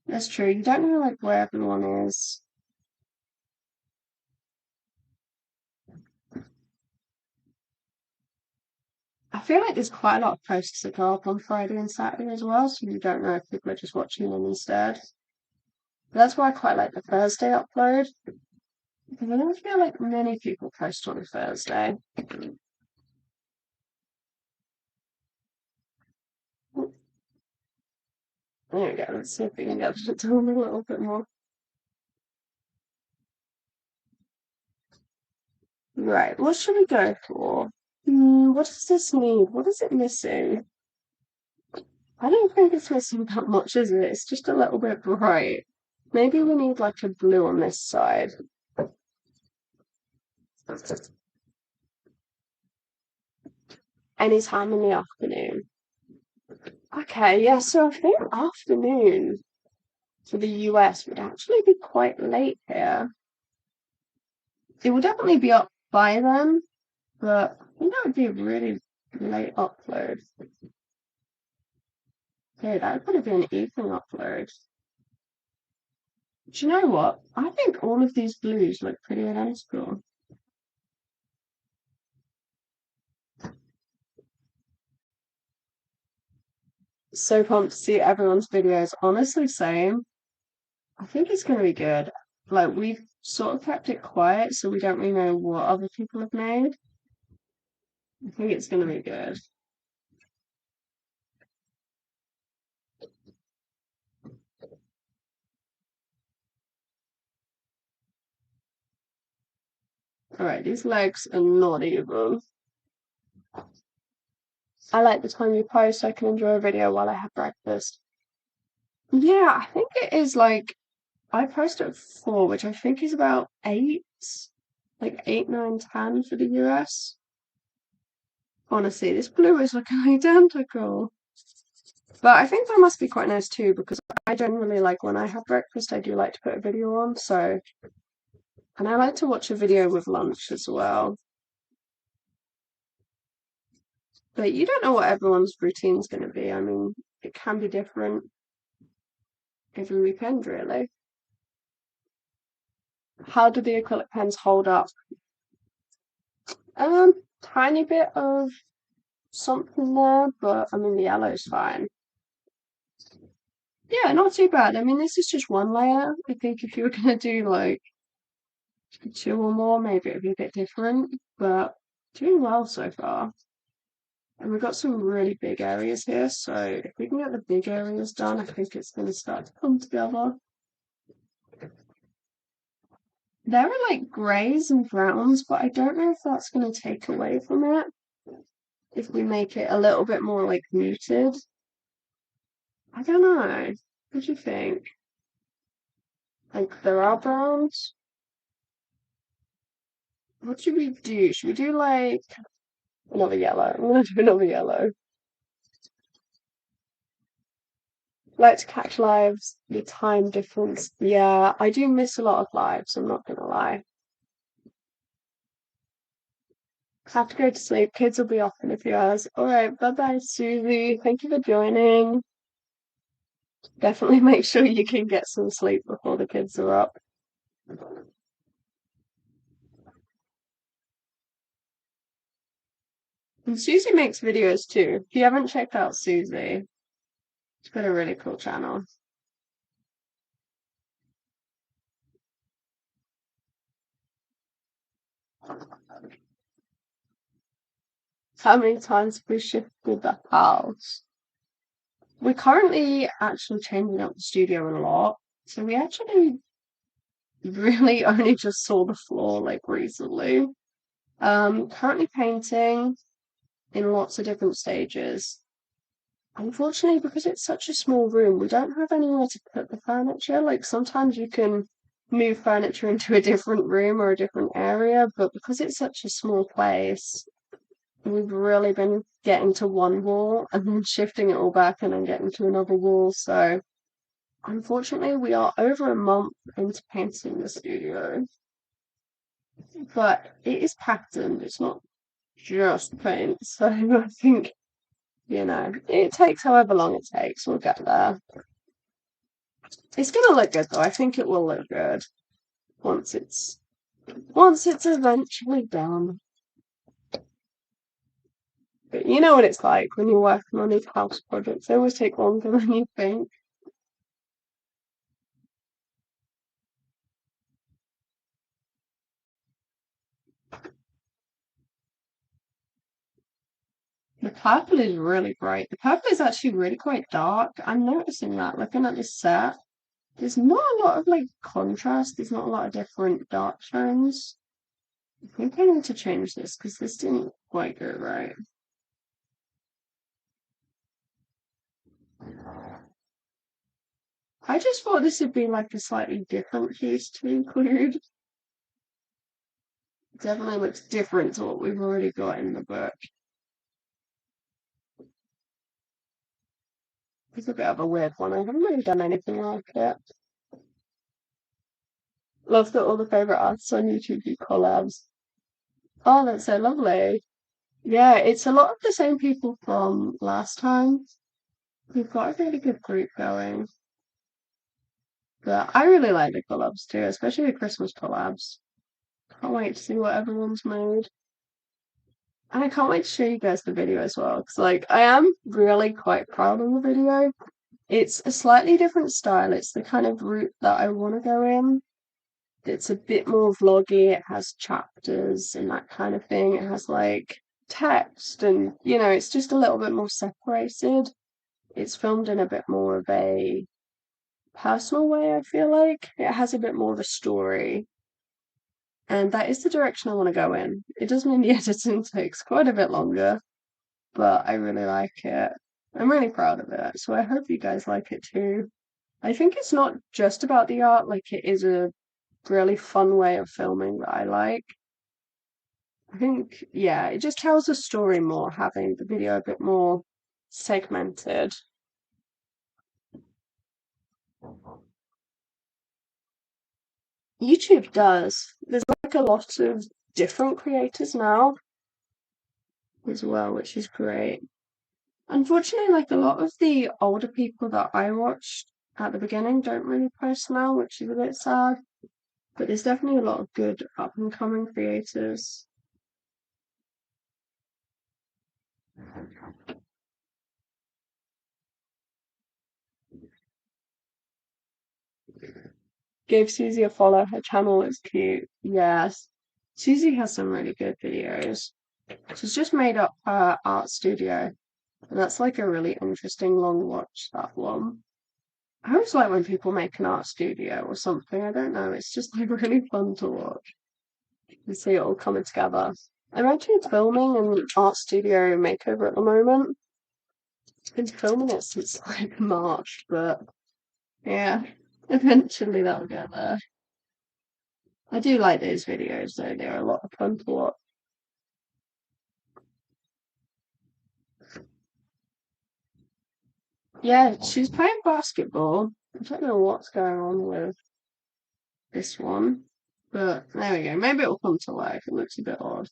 that's true. You don't know like where everyone is. I feel like there's quite a lot of posts that go up on Friday and Saturday as well, so you don't know if people are just watching them instead. But that's why I quite like the Thursday upload, because I don't feel like many people post on a Thursday. There we go. Let's see if we can get it down a little bit more. Right, what should we go for? What does this need? What is it missing? I don't think it's missing that much, is it? It's just a little bit bright. Maybe we need like a blue on this side. Anytime in the afternoon. Okay, yeah, so I think afternoon for the US would actually be quite late here. It will definitely be up by then, but I think that would be a really late upload. Okay, that would probably be an evening upload. Do you know what? I think all of these blues look pretty identical. So pumped to see everyone's videos. Honestly, same. I think it's going to be good. Like, we've sort of kept it quiet, so we don't really know what other people have made. I think it's going to be good. Alright, these legs are not even. I like the time you post so I can enjoy a video while I have breakfast. Yeah, I think it is like, I post at 4, which I think is about 8. Like 8, 9, 10 for the US. Honestly, this blue is looking identical. But I think that must be quite nice too, because I generally like when I have breakfast, I do like to put a video on. So, and I like to watch a video with lunch as well. But you don't know what everyone's routine's going to be. I mean, it can be different every weekend, really. How do the acrylic pens hold up? Tiny bit of something there, but I mean, the yellow's fine. Yeah, not too bad. I mean, this is just one layer. I think if you were going to do like two or more, maybe it'd be a bit different, but doing well so far. And we've got some really big areas here, so if we can get the big areas done, I think it's going to start to come together. There are like greys and browns, but I don't know if that's going to take away from it. If we make it a little bit more like muted. I don't know. What do you think? Like there are browns. What should we do? Should we do like another yellow? I'm gonna do another yellow. Like to catch lives, the time difference. Yeah, I do miss a lot of lives, I'm not gonna lie. Have to go to sleep. Kids will be off in a few hours. Alright, bye bye, Susie. Thank you for joining. Definitely make sure you can get some sleep before the kids are up. And Susie makes videos too. If you haven't checked out Susie, she's got a really cool channel. How many times have we shifted the house? We're currently actually changing up the studio a lot. So we actually really only just saw the floor like recently. Currently painting in lots of different stages. Unfortunately, because it's such a small room, we don't have anywhere to put the furniture. Like sometimes you can move furniture into a different room or a different area, but because it's such a small place, we've really been getting to one wall and then shifting it all back and then getting to another wall. So unfortunately, we are over a month into painting the studio, but it is patterned. It's not just paint. So I think, it takes however long it takes. We'll get there. It's gonna look good though. I think it will look good once it's eventually done. But you know what it's like when you're working on these house projects. They always take longer than you think. The purple is really bright. The purple is actually really quite dark. I'm noticing that looking at this set. There's not a lot of like contrast. There's not a lot of different dark tones. I think I need to change this because this didn't quite go right. I just thought this would be like a slightly different piece to include. It definitely looks different to what we've already got in the book. It's a bit of a weird one. I haven't really done anything like it. Love that all the favourite artists on YouTube do collabs. Oh, that's so lovely. Yeah, it's a lot of the same people from last time. We've got a really good group going. But I really like the collabs too, especially the Christmas collabs. Can't wait to see what everyone's made. And I can't wait to show you guys the video as well, because like I am really quite proud of the video. It's a slightly different style. It's the kind of route that I want to go in. It's a bit more vloggy. It has chapters and that kind of thing. It has like text and it's just a little bit more separated. It's filmed in a bit more of a personal way, I feel like. It has a bit more of a story. And that is the direction I want to go in. It does mean the editing takes quite a bit longer, but I really like it. I'm really proud of it. So I hope you guys like it too. I think it's not just about the art, like it is a really fun way of filming that I like. I think, yeah, it just tells a story more, having the video a bit more segmented. YouTube does. There's like a lot of different creators now as well, which is great. Unfortunately, like a lot of the older people that I watched at the beginning don't really post now, which is a bit sad. But there's definitely a lot of good up and coming creators. Gave Susie a follow. Her channel is cute. Yes. Susie has some really good videos. She's just made up her art studio. And that's like a really interesting long watch, that one. I always like when people make an art studio or something. I don't know. It's just like really fun to watch. You see it all coming together. I'm actually filming an art studio makeover at the moment. I've been filming it since like March, but yeah, eventually that'll get there. I do like those videos though, they're a lot of fun to watch. Yeah, she's playing basketball. I don't know what's going on with this one, but there we go. Maybe it'll come to life. It looks a bit odd.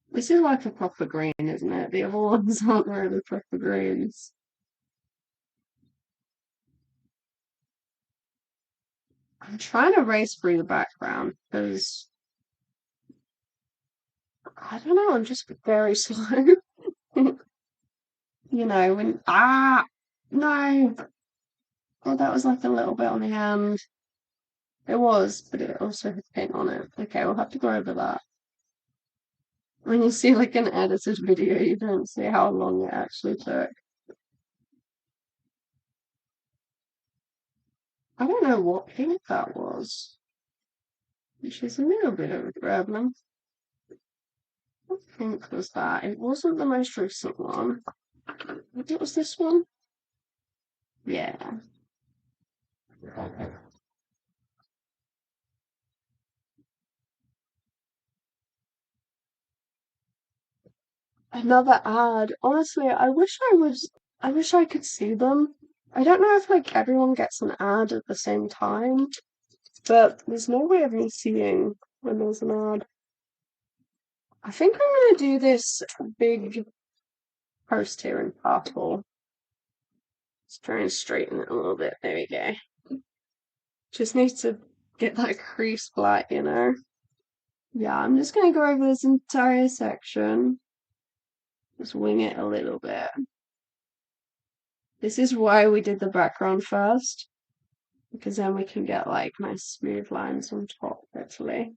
This is like a proper green, isn't it? The other ones aren't really proper greens. I'm trying to race through the background because I don't know, I'm just very slow. You know, when no. Oh, that was like a little bit on the end. It was, but it also had paint on it. Okay, we'll have to go over that. When you see like an edited video, you don't see how long it actually took. I don't know what paint that was, which is a little bit of a problem. What pink was that? It wasn't the most recent one. What was this one? Yeah. Another ad. Honestly, I wish I could see them. I don't know if like everyone gets an ad at the same time, but there's no way of me seeing when there's an ad. I think I'm gonna do this big post here in purple. Let's try and straighten it a little bit. There we go. Just need to get that crease flat, you know? Yeah, I'm just gonna go over this entire section. Just wing it a little bit. This is why we did the background first, because then we can get like nice smooth lines on top, hopefully.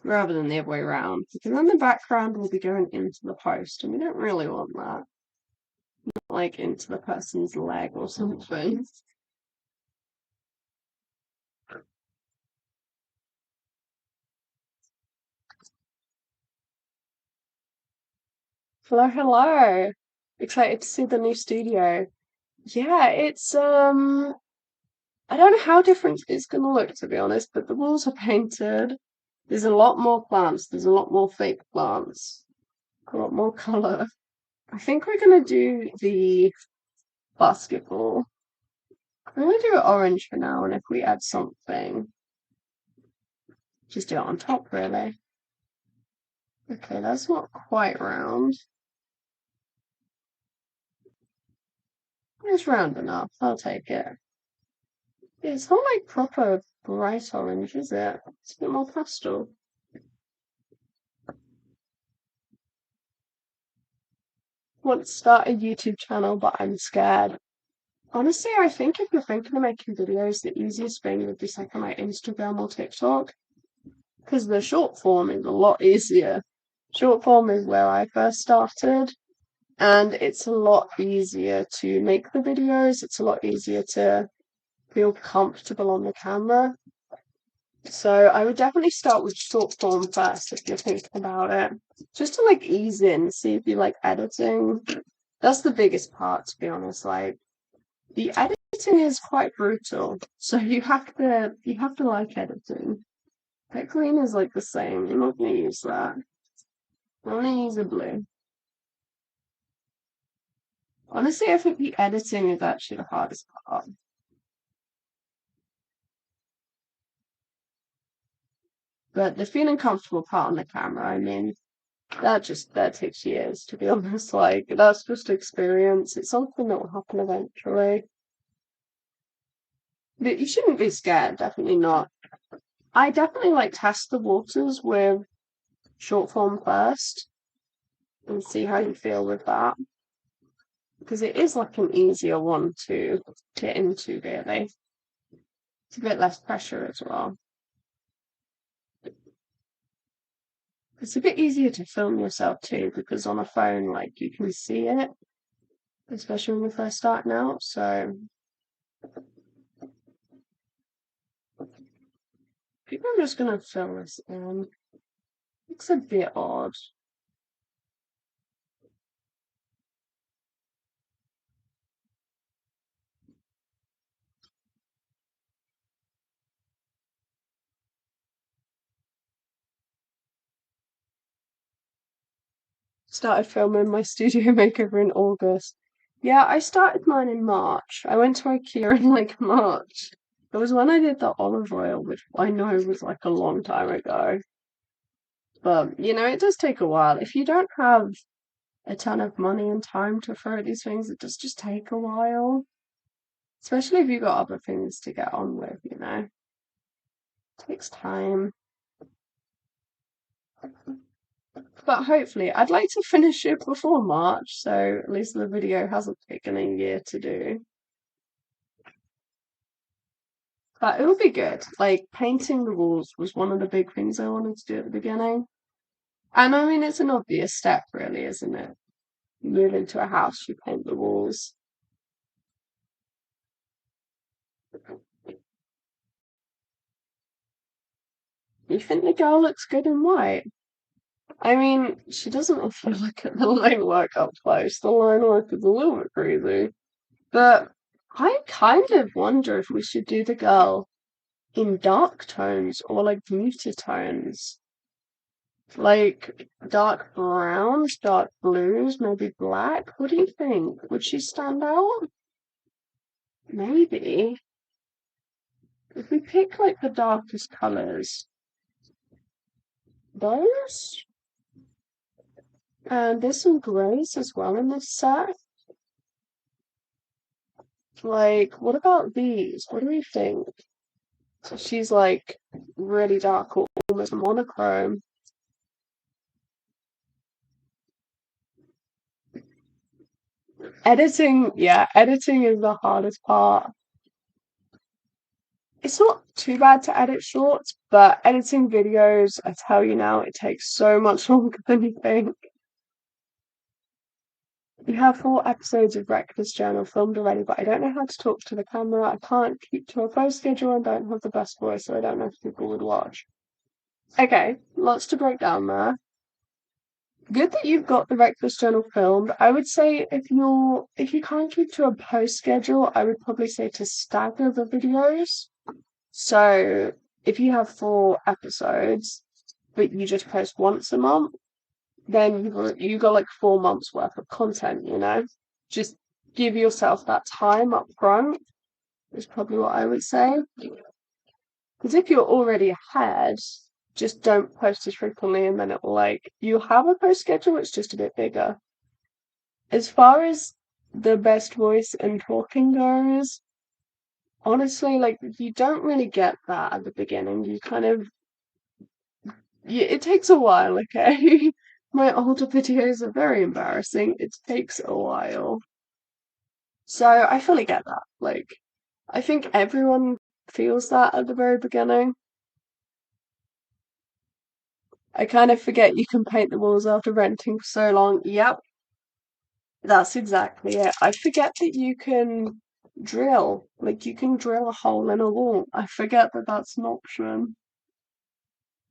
Rather than the other way around, because then the background will be going into the post, and we don't really want that. Not like into the person's leg or something. Hello, hello. Excited to see the new studio. Yeah, it's I don't know how different it's gonna look to be honest, but the walls are painted. There's a lot more plants, there's a lot more fake plants, a lot more colour. I think we're gonna do the basketball. I'm gonna do it orange for now, and if we add something, just do it on top really. Okay, that's not quite round. It's round enough, I'll take it. It's not like proper bright orange, is it? It's a bit more pastel. Want to start a YouTube channel, but I'm scared. Honestly, I think if you're thinking of making videos, the easiest thing would be something like Instagram or TikTok, because the short form is a lot easier. Short form is where I first started, and it's a lot easier to make the videos. It's a lot easier to feel comfortable on the camera. So I would definitely start with short form first if you're thinking about it. Just to like ease in, see if you like editing. That's the biggest part, to be honest. Like the editing is quite brutal. So you have to like editing. Pet green is like the same. I'm not gonna use that. I'm gonna use a blue. Honestly, I think the editing is actually the hardest part. But the feeling comfortable part on the camera, I mean, that takes years, to be honest. Like, that's just experience. It's something that will happen eventually. But you shouldn't be scared, definitely not. I definitely like test the waters with short form first and see how you feel with that. Because it is like an easier one to get into, really. It's a bit less pressure as well. It's a bit easier to film yourself too, because on a phone, like, you can see it, especially when you're first starting out. So I think I'm just gonna fill this in. It's a bit odd. Started filming my studio makeover in August. Yeah, I started mine in March. I went to IKEA in like March. It was when I did the olive oil, which I know was like a long time ago. But, it does take a while. If you don't have a ton of money and time to throw at these things, it does just take a while. Especially if you've got other things to get on with. It takes time. But hopefully, I'd like to finish it before March, so at least the video hasn't taken a year to do. But it will be good. Like, painting the walls was one of the big things I wanted to do at the beginning. And I mean, it's an obvious step, really, isn't it? You move into a house, you paint the walls. You think the girl looks good in white? I mean, she doesn't if you look at the line work up close. The line work is a little bit crazy. But I kind of wonder if we should do the girl in dark tones or like muted tones. Like dark browns, dark blues, maybe black. What do you think? Would she stand out? Maybe. If we pick like the darkest colours, those. And there's some greys as well in this set. Like, what about these? What do we think? So she's like really dark, almost monochrome. Editing, yeah, editing is the hardest part. It's not too bad to edit shorts, but editing videos, I tell you now, it takes so much longer than you think. You have 4 episodes of Breakfast Journal filmed already, but I don't know how to talk to the camera. I can't keep to a post schedule and don't have the best voice, so I don't know if people would watch. Okay, lots to break down there. Good that you've got the breakfast journal filmed. I would say if you can't keep to a post schedule, I would probably say to stagger the videos. So if you have 4 episodes, but you just post once a month, then you got like 4 months worth of content. Just give yourself that time up front is probably what I would say. Because if you're already ahead, just don't post as frequently and then it will you'll have a post schedule, it's just a bit bigger. As far as the best voice and talking goes, honestly, you don't really get that at the beginning. You kind of it takes a while, okay? My older videos are very embarrassing. It takes a while. So I fully get that. I think everyone feels that at the very beginning. I kind of forget you can paint the walls after renting for so long. Yep, that's exactly it. I forget that you can drill. You can drill a hole in a wall. I forget that that's an option.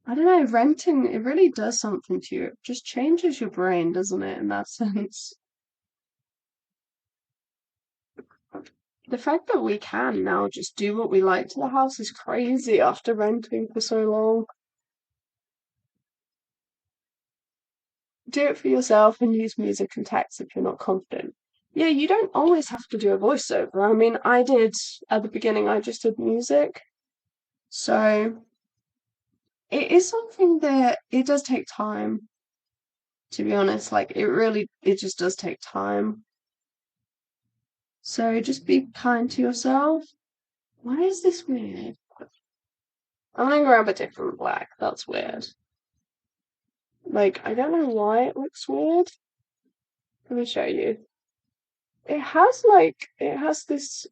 I don't know, renting, it really does something to you. It just changes your brain, doesn't it, in that sense? The fact that we can now just do what we like to the house is crazy after renting for so long. Do it for yourself and use music and text if you're not confident. Yeah, you don't always have to do a voiceover. I mean, I did at the beginning, I just did music. So it is something that it does take time, to be honest. Like it just does take time. So just be kind to yourself. Why is this weird? I'm gonna grab a different black. That's weird. Like, I don't know why it looks weird. Let me show you. It has this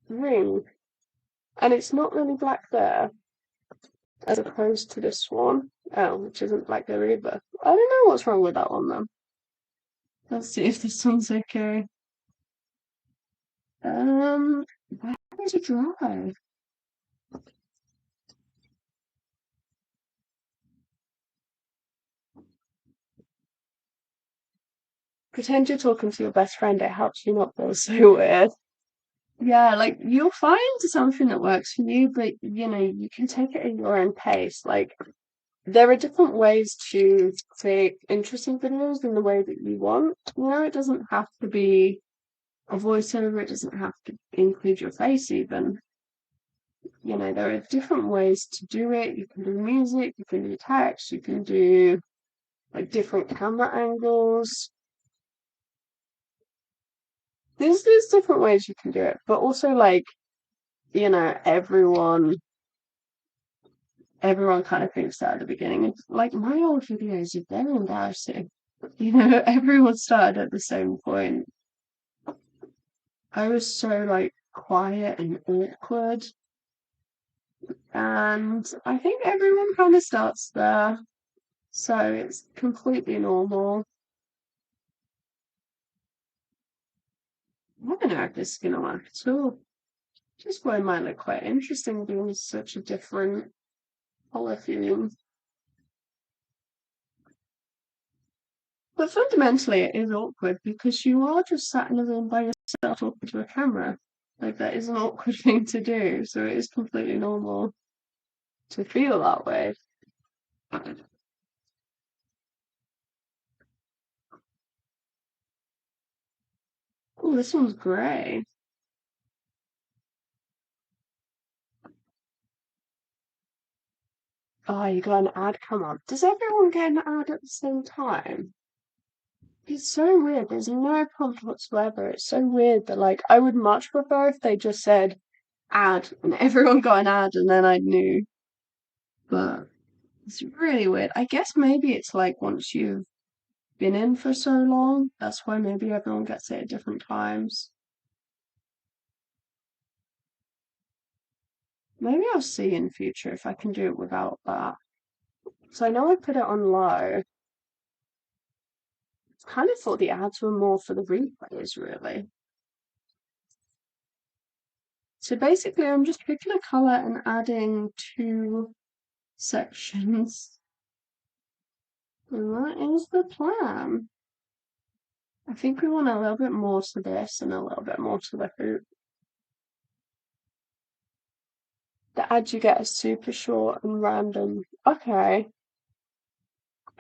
ring, and it's not really black there, as opposed to this one. Oh, which isn't black there either. I don't know what's wrong with that one then. Let's see if this one's okay. Where is it dry? Pretend you're talking to your best friend. It helps you not feel so weird. Yeah, like you'll find something that works for you, but you can take it at your own pace. Like there are different ways to create interesting videos in the way that you want. It doesn't have to be a voiceover, it doesn't have to include your face even. There are different ways to do it. You can do music, you can do text, you can do like different camera angles. There's different ways you can do it, but also like, everyone kind of thinks that at the beginning. It's like my old videos are very embarrassing. Everyone started at the same point. I was so like quiet and awkward, and I think everyone kind of starts there, so it's completely normal. I don't know if this is gonna work at all. Just one might look quite interesting being such a different color theme. But fundamentally, it is awkward because you are just sat in a room by yourself talking to a camera. Like, that is an awkward thing to do, so it is completely normal to feel that way. Oh, this one's grey. Oh, you got an ad? Come on. Does everyone get an ad at the same time? It's so weird. There's no prompt whatsoever. It's so weird that, like, I would much prefer if they just said ad and everyone got an ad and then I knew. But it's really weird. I guess maybe it's like once you've been in for so long, that's why maybe everyone gets it at different times. Maybe I'll see in future if I can do it without that. So I know I put it on low. Kind of thought the ads were more for the replays, really. So basically, I'm just picking a color and adding two sections. And that is the plan. I think we want a little bit more to this and a little bit more to the hoop. The ad you get is super short and random. Okay.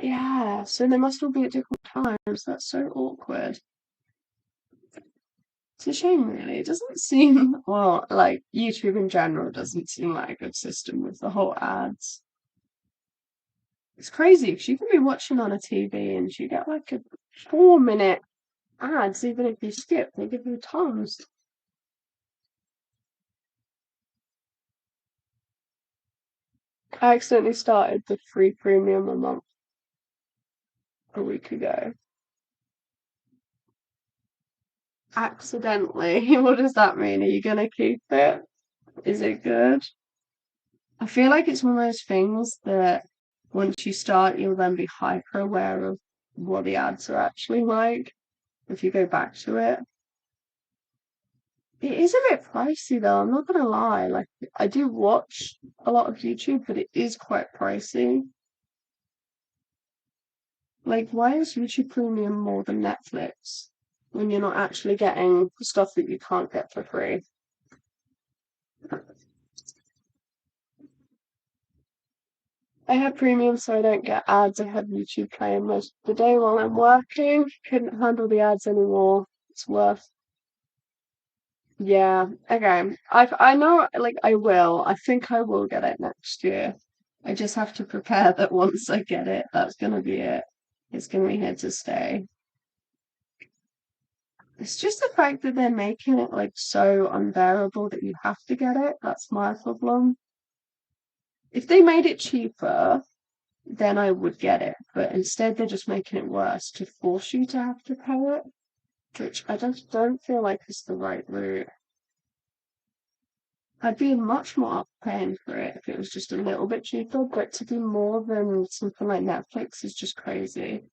Yeah, so they must all be at different times. That's so awkward. It's a shame, really. It doesn't seem, well, like YouTube in general doesn't seem like a good system with the whole ads. It's crazy because you can be watching on a TV and you get like a 4 minute ads, even if you skip, they give you tons. I accidentally started the free premium a month a week ago. Accidentally. What does that mean? Are you gonna keep it? Is it good? I feel like it's one of those things that once you start, you'll then be hyper aware of what the ads are actually like if you go back to it. It is a bit pricey though, I'm not gonna lie. Like, I do watch a lot of YouTube, but it is quite pricey. Like, why is YouTube Premium more than Netflix when you're not actually getting stuff that you can't get for free? I have premium so I don't get ads. I have YouTube playing most of the day while I'm working. Couldn't handle the ads anymore. It's worth. Yeah. Okay. I know. Like I will. I think I will get it next year. I just have to prepare that once I get it, that's gonna be it. It's gonna be here to stay. It's just the fact that they're making it like so unbearable that you have to get it. That's my problem. If they made it cheaper, then I would get it. But instead, they're just making it worse to force you to have to pay it, which I just don't feel like is the right route. I'd be much more up paying for it if it was just a little bit cheaper, but to be more than something like Netflix is just crazy.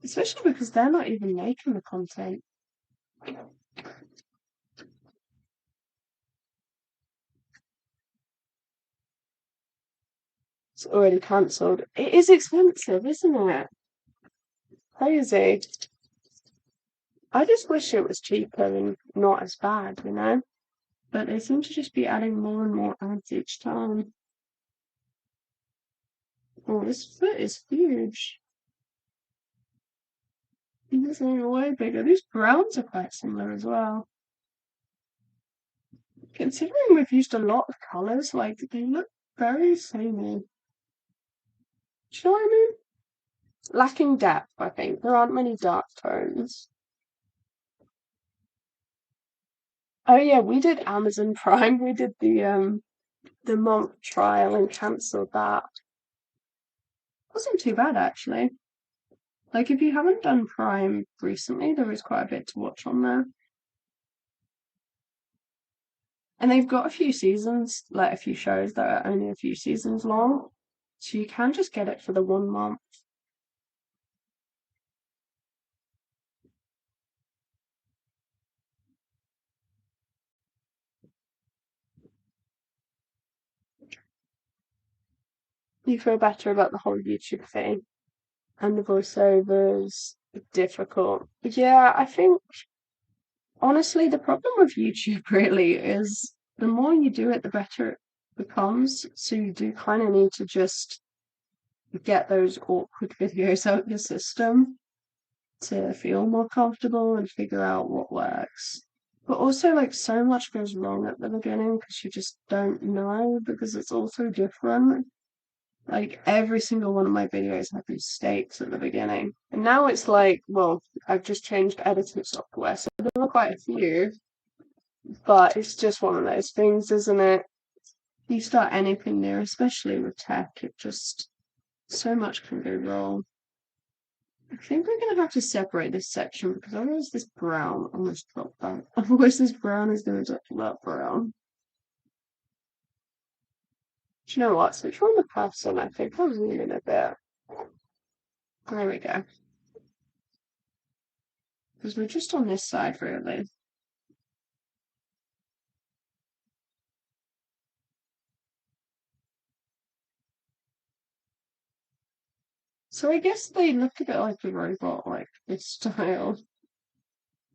Especially because they're not even making the content. It's already cancelled. It is expensive, isn't it? Crazy. I just wish it was cheaper and not as bad, you know? But they seem to just be adding more and more ads each time. Oh, this foot is huge. These are way bigger. These browns are quite similar as well. Considering we've used a lot of colours, like they look very samey. Do you know what I mean? Lacking depth, I think. There aren't many dark tones. Oh yeah, we did Amazon Prime. We did the month trial and cancelled that. Wasn't too bad actually. Like if you haven't done Prime recently, there is quite a bit to watch on there. And they've got a few seasons, like a few shows that are only a few seasons long. So you can just get it for the 1 month. You feel better about the whole YouTube thing. And the voiceovers difficult. Yeah, I think honestly the problem with YouTube really is the more you do it, the better it becomes. So you do kind of need to just get those awkward videos out your system to feel more comfortable and figure out what works. But also, like, so much goes wrong at the beginning because you just don't know because it's all so different. Like, every single one of my videos had mistakes at the beginning. And now it's like, well, I've just changed editing software, so there are quite a few, but it's just one of those things, isn't it? You start anything new, especially with tech, it just so much can go wrong. I think we're gonna have to separate this section because otherwise this brown almost dropped that. Otherwise this brown is gonna touch that brown. Do you know what? Since we're on the person, I think I'll zoom in a bit. There we go. Because we're just on this side really. So I guess they look a bit like a robot, like this style.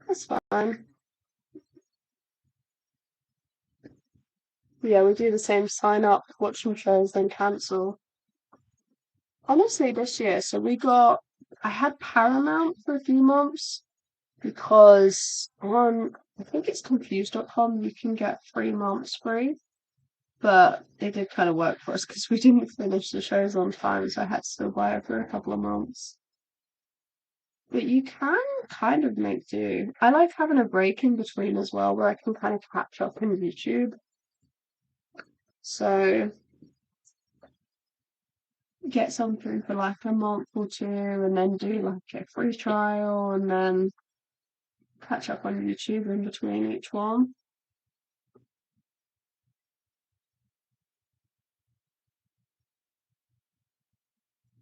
That's fine. Yeah, we do the same sign up, watch some shows, then cancel. Honestly, this year, so I had Paramount for a few months because on, I think it's confused.com, you can get 3 months free. But it did kind of work for us because we didn't finish the shows on time, so I had to still buy it for a couple of months. But you can kind of make do. I like having a break in between as well, where I can kind of catch up in YouTube. So get something for like a month or two, and then do like a free trial, and then catch up on YouTube in between each one.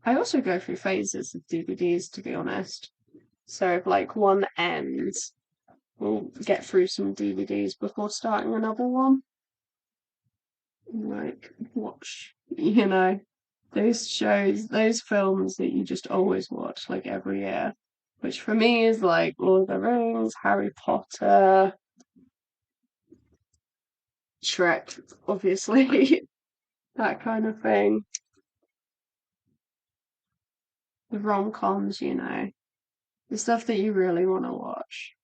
I also go through phases of DVDs, to be honest. So if like one ends, we'll get through some DVDs before starting another one. Like, watch, those shows, those films that you just always watch, like every year, which for me is like Lord of the Rings, Harry Potter, Shrek, obviously, that kind of thing. The rom-coms. The stuff that you really want to watch.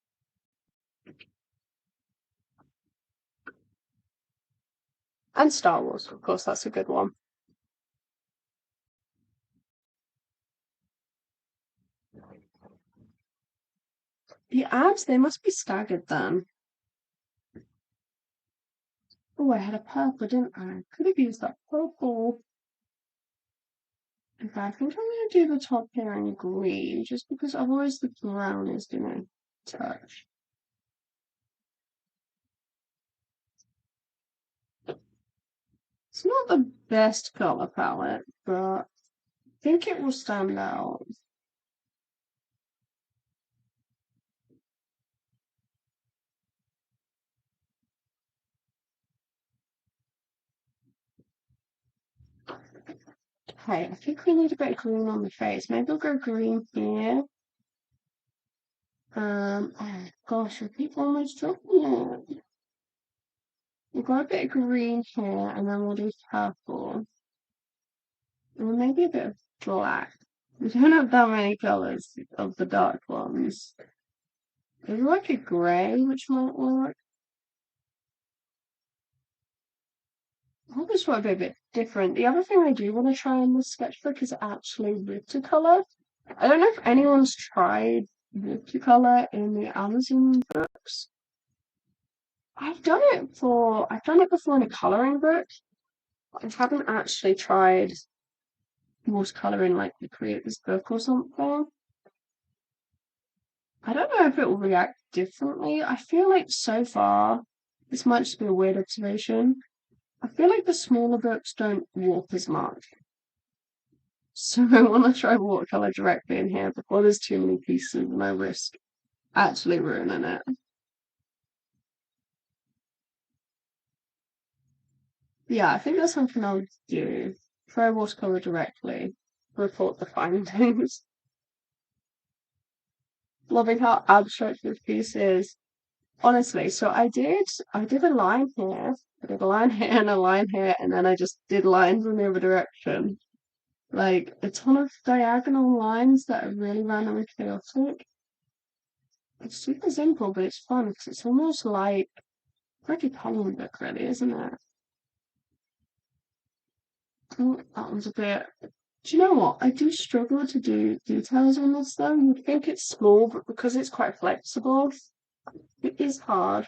And Star Wars, of course, that's a good one. The ads, they must be staggered then. Oh, I had a purple, didn't I? Could have used that purple. Okay, I think I'm going to do the top here in green, just because otherwise the brown is going to touch. It's not the best color palette, but I think it will stand out. Okay, I think we need a bit of green on the face. Maybe I'll go green here. Oh gosh, I keep almost dropping it. We've got a bit of green here, and then we'll do purple. And maybe a bit of black. We don't have that many colours of the dark ones. There's like a grey, which might work. I just want to be a bit different. The other thing I do want to try in this sketchbook is actually watercolor. I don't know if anyone's tried watercolor in the Amazon books. I've done it before in a coloring book. I haven't actually tried watercolor in like the creator's book or something. I don't know if it will react differently. I feel like so far, this might just be a weird observation. I feel like the smaller books don't warp as much. So I want to try watercolor directly in here before there's too many pieces and I risk actually ruining it. Yeah, I think that's something I'll do. Try watercolor directly, report the findings. Loving how abstract this piece is. Honestly, so I did a line here, I did a line here and a line here, and then I just did lines in the other direction. Like a ton of diagonal lines that are really random and chaotic. It's super simple, but it's fun because it's almost like a coloring book, really, isn't it? Oh, that one's a bit. Do you know what? I do struggle to do details on this though. You'd think it's small, but because it's quite flexible, it is hard.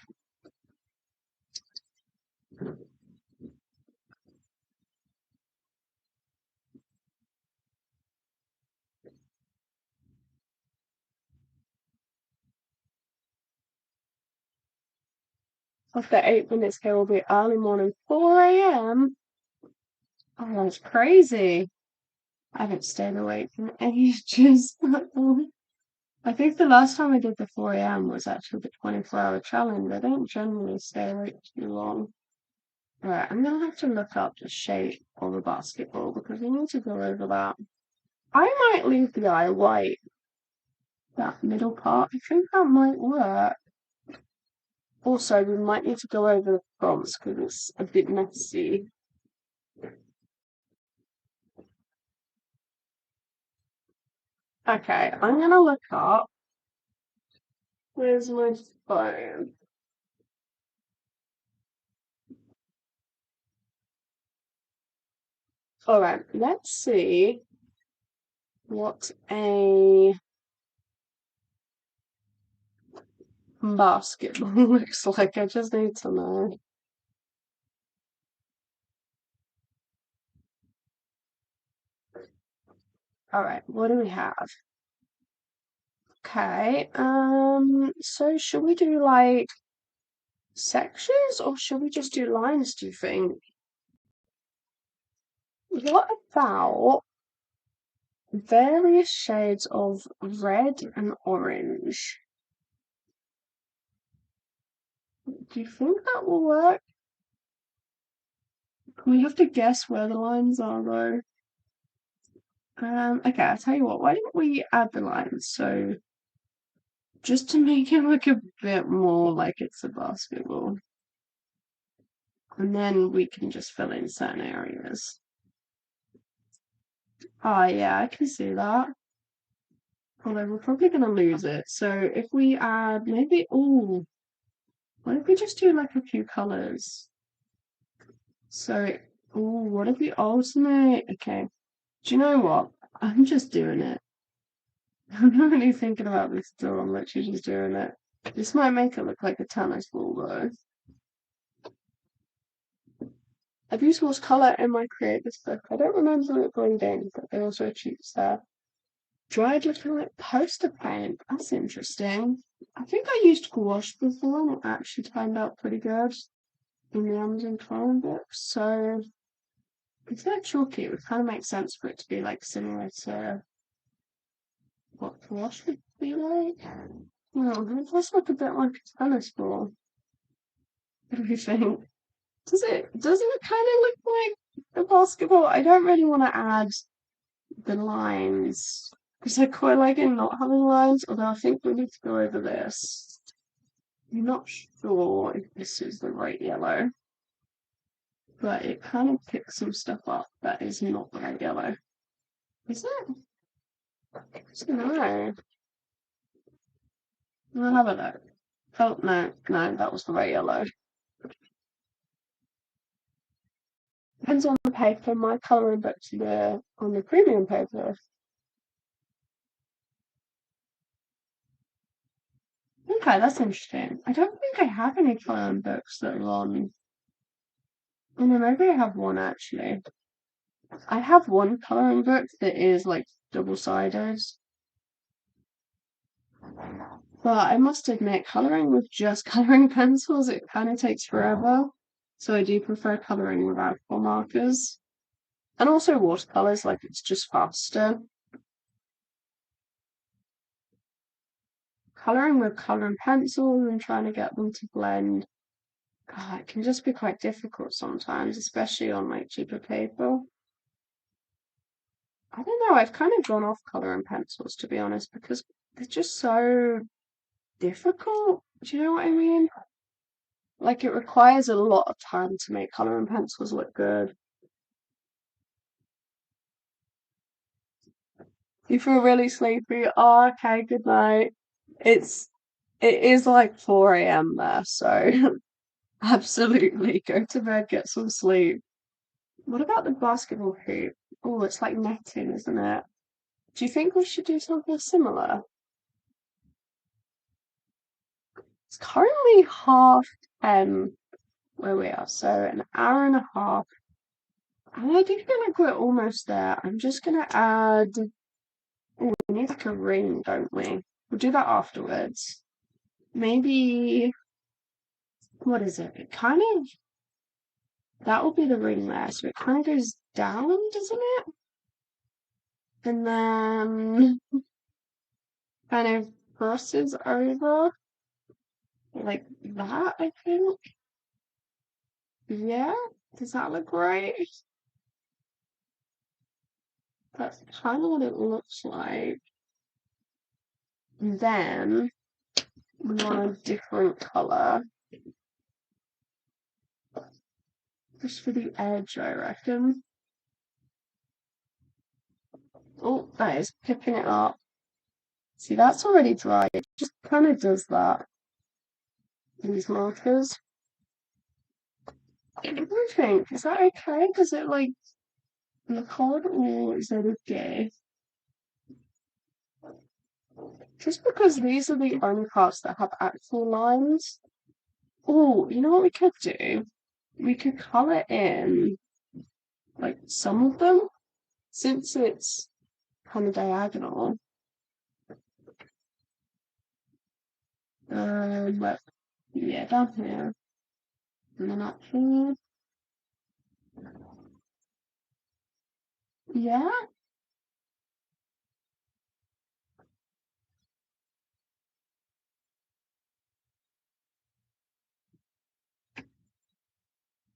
After 8 minutes here will be early morning, 4 a.m. Oh, that's crazy. I haven't stayed awake in ages. I think the last time I did the 4 a.m. was actually the 24-hour challenge. I don't generally stay awake too long. Right, I'm gonna have to look up the shape of a basketball because we need to go over that. I might leave the eye white, that middle part. I think that might work. Also, we might need to go over the prompts because it's a bit messy. Okay, I'm gonna look up. Where's my phone? Alright, let's see what a basketball looks like. I just need to know. Alright, what do we have? Okay, so should we do like sections or should we just do lines, do you think? What about various shades of red and orange? Do you think that will work? We have to guess where the lines are though. Okay, I'll tell you what, why don't we add the lines? So just to make it look a bit more like it's a basketball. And then we can just fill in certain areas. Oh yeah, I can see that. Although we're probably gonna lose it. So if we add maybe, oh, what if we just do like a few colors? So, oh, what if we alternate? Okay. Do you know what? I'm just doing it. I'm not really thinking about this at all. I'm literally just doing it. This might make it look like a tennis ball though. I've used watercolor in my creative book. I don't remember it bleeding, but they also choose there. Dried looking like poster paint. That's interesting. I think I used gouache before and it actually turned out pretty good in the Amazon Prime book. So it's that chalky. It would kind of make sense for it to be like similar to what gouache would be like. No, it does look a bit like a tennis ball. What do you think? Doesn't it kind of look like a basketball? I don't really want to add the lines because I quite like it not having lines, although I think we need to go over this. I'm not sure if this is the right yellow, but it kind of picks some stuff up that is not the right yellow. Is it? I don't know. I'll have a look. Oh, no, that was the right yellow. Depends on the paper. My colouring books are on the premium paper. Okay, that's interesting. I don't think I have any colouring books that are on. Oh no, maybe I have one actually. I have one colouring book that is like double-sided. But I must admit, colouring with just colouring pencils, it kind of takes forever. So I do prefer colouring with alcohol markers. And also watercolours, like it's just faster. Colouring with colouring pencils and trying to get them to blend, God, it can just be quite difficult sometimes, especially on like cheaper paper. I don't know, I've kind of gone off colouring pencils to be honest, because they're just so difficult. Do you know what I mean? Like it requires a lot of time to make colouring pencils look good. You feel really sleepy. Oh, okay, good night. It's it is like 4 a.m. there, so absolutely go to bed, get some sleep. What about the basketball hoop? Oh, it's like netting, isn't it? Do you think we should do something similar? It's currently 10:30 where we are, so an hour and a half. And I do feel like we're almost there. I'm just gonna add. Oh, we need like a ring, don't we? We'll do that afterwards. Maybe what is it? It kind of that will be the ring there, so it kind of goes down, doesn't it? And then kind of crosses over like that, I think. Yeah, does that look right? That's kind of what it looks like. And then we want a different color, just for the edge, I reckon. Oh, that is picking it up. See, that's already dry. It just kind of does that. These markers. What do you think? Is that okay? Does it like look hard or is it okay? Just because these are the only parts that have actual lines. Oh, you know what we could do? We could colour in like some of them since it's kind of diagonal. But yeah, down here and then up here. Yeah,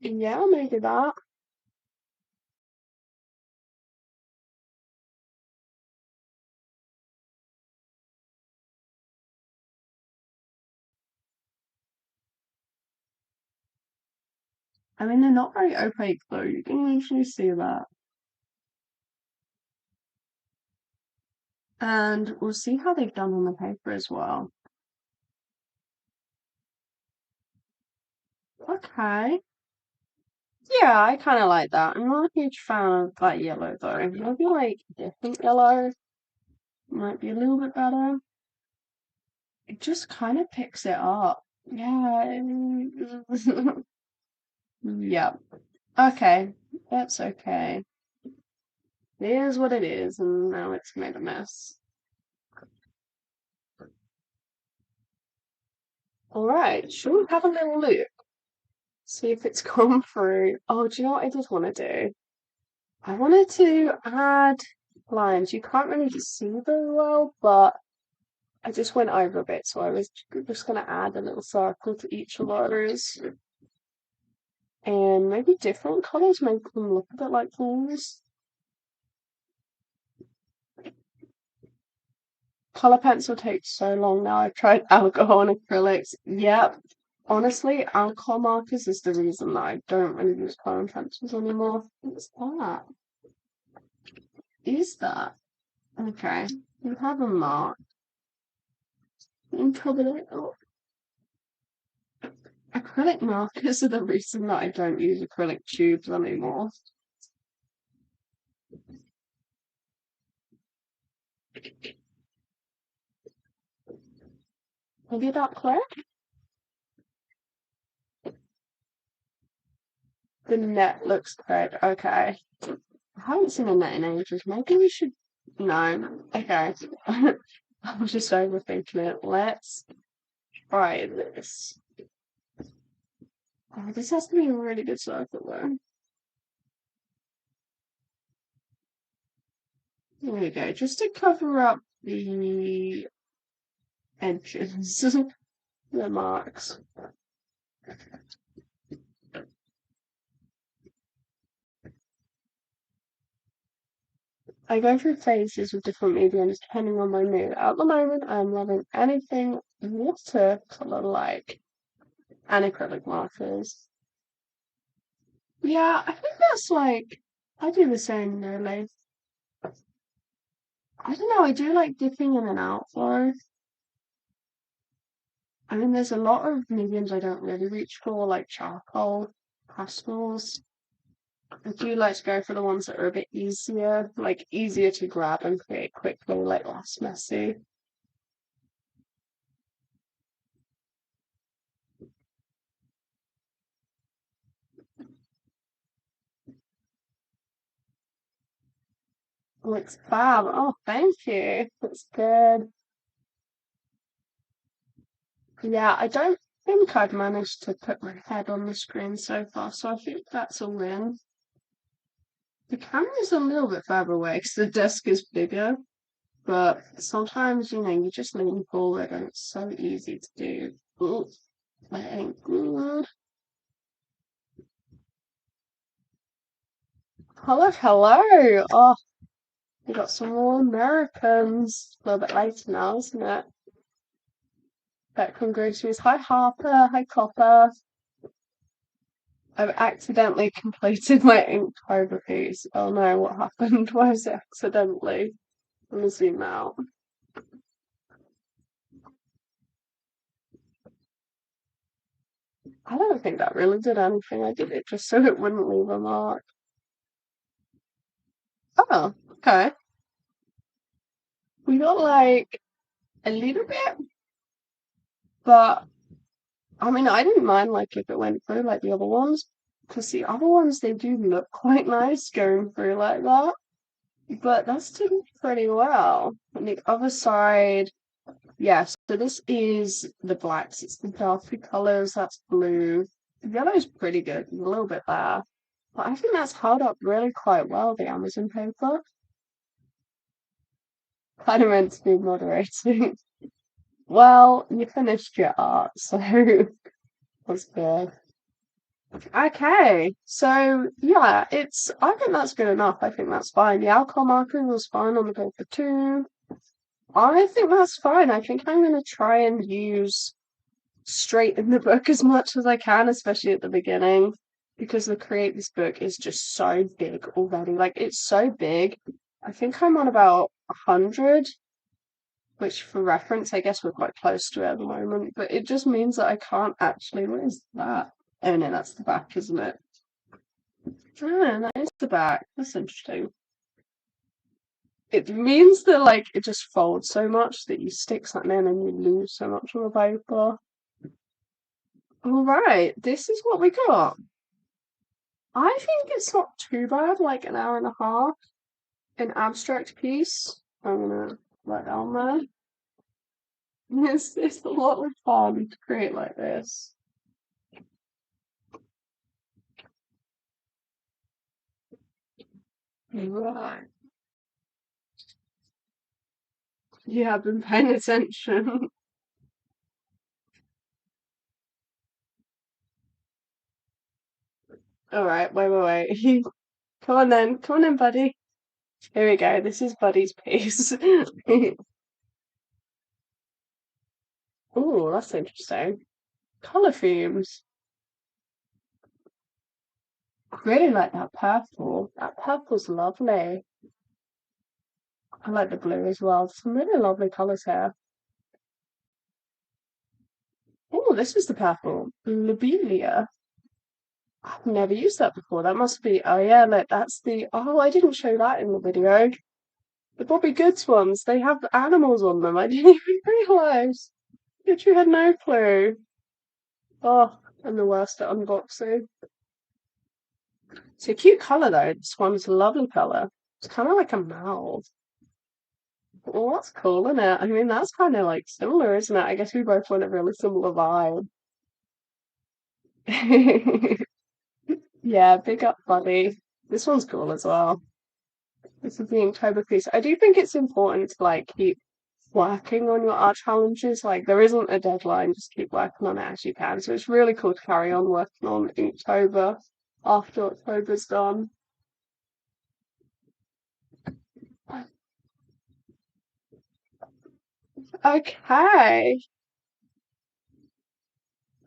yeah, maybe that. I mean, they're not very opaque though. You can usually see that. And we'll see how they've done on the paper as well. Okay. Yeah, I kind of like that. I'm not a huge fan of that yellow though. Maybe like different yellow might be a little bit better. It just kind of picks it up. Yeah. Yep. Okay. That's okay. It is what it is, and now it's made a mess. Alright, should we have a little look? See if it's gone through. Oh, do you know what I did want to do? I wanted to add lines. You can't really see very well, but I just went over a bit, so I was just going to add a little circle to each of those. And maybe different colours make them look a bit like flowers. Colour pencil takes so long now. I've tried alcohol and acrylics. Yep. Honestly, alcohol markers is the reason that I don't really use colour pencils anymore. What's that? Is that? Okay. You have a mark. Probably acrylic markers are the reason that I don't use acrylic tubes anymore. Maybe that clear? The net looks good. Okay. I haven't seen a net in ages. Maybe we should. No. Okay. I'm just overthinking it. Let's try this. Oh, this has to be a really good circle though. There we go. Just to cover up the edges, the marks. I go through phases with different mediums depending on my mood. At the moment, I'm loving anything watercolor like and acrylic markers. Yeah, I think that's like, I do the same really. I don't know, I do like dipping in and out though. I mean, there's a lot of mediums I don't really reach for, like charcoal, pastels. I do like to go for the ones that are a bit easier, like easier to grab and create quickly, like less messy. Looks fab. Oh, thank you. That's good. Yeah, I don't think I've managed to put my head on the screen so far, so I think that's a win. The camera's a little bit further away because the desk is bigger, but sometimes, you just lean forward and it's so easy to do. Ooh, that ain't good. Hello, hello. Oh, we got some more Americans. A little bit later now, isn't it? Back from groceries. Hi, Harper. Hi, Copper. I've accidentally completed my inktober piece. Oh no, what happened? Why is it accidentally? Let me zoom out. I don't think that really did anything. I did it just so it wouldn't leave a mark. Oh, okay. We got like a little bit, but I mean, I didn't mind like if it went through like the other ones, because the other ones they do look quite nice going through like that. But that's doing pretty well. And the other side, yes. So this is the blacks. It's the darker colors. That's blue. The yellow's pretty good. A little bit there. But I think that's held up really quite well, the Amazon paper. Kind of meant to be moderating. Well, you finished your art, so that's good. Okay, so yeah, I think that's good enough. I think that's fine. The alcohol marker was fine on the paper too. I think that's fine. I think I'm gonna try and use straight in the book as much as I can, especially at the beginning, because the Create This book is just so big already. Like it's so big. I think I'm on about 100. which for reference, I guess we're quite close to it at the moment, but it just means that I can't actually, what is that? Oh no, that's the back, isn't it? Ah, that is the back. That's interesting. It means that like it just folds so much that you stick something in and you lose so much on the paper. All right, this is what we got. I think it's not too bad, like an hour and a half. An abstract piece. I'm gonna let down there. It's a lot of fun to create like this. Right. You have been paying attention. All right, wait. Come on then. Come on then, buddy. Here we go. This is Buddy's piece. Oh, that's interesting. Color themes. I really like that purple. That purple's lovely. I like the blue as well. Some really lovely colors here. Oh, this is the purple. Lobelia. I've never used that before. That must be. Oh yeah, look, that's the. Oh, I didn't show that in the video. The Bobby Goods ones. They have animals on them. I didn't even realise. Literally had no clue. Oh, I'm the worst at unboxing. It's a cute colour though. This one's a lovely colour. It's kind of like a mouth. Well, that's cool, isn't it? I mean, that's kind of like similar, isn't it? I guess we both want a really similar vibe. Yeah, big up, buddy. This one's cool as well. This is the Inktober piece. I do think it's important to like keep working on your art challenges. Like there isn't a deadline, just keep working on it as you can. So it's really cool to carry on working on Inktober after October's done. Okay,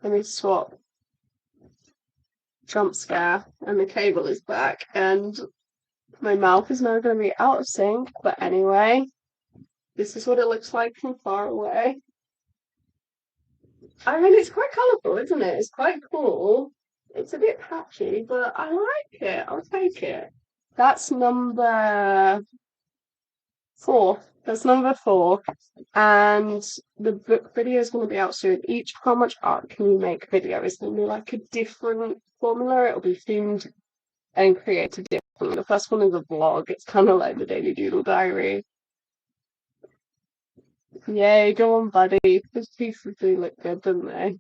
let me swap jump scare and the cable is back and my mouth is now going to be out of sync. But anyway, this is what it looks like from far away. I mean, it's quite colourful, isn't it? It's quite cool. It's a bit patchy, but I like it. I'll take it. That's number four. That's number four. And the book video is going to be out soon. Each How Much Art Can You Make video is going to be like a different formula. It'll be themed and created differently. The first one is a vlog. It's kind of like the Daily Doodle Diary. Yay, go on, buddy. Those pieces do look good, don't they?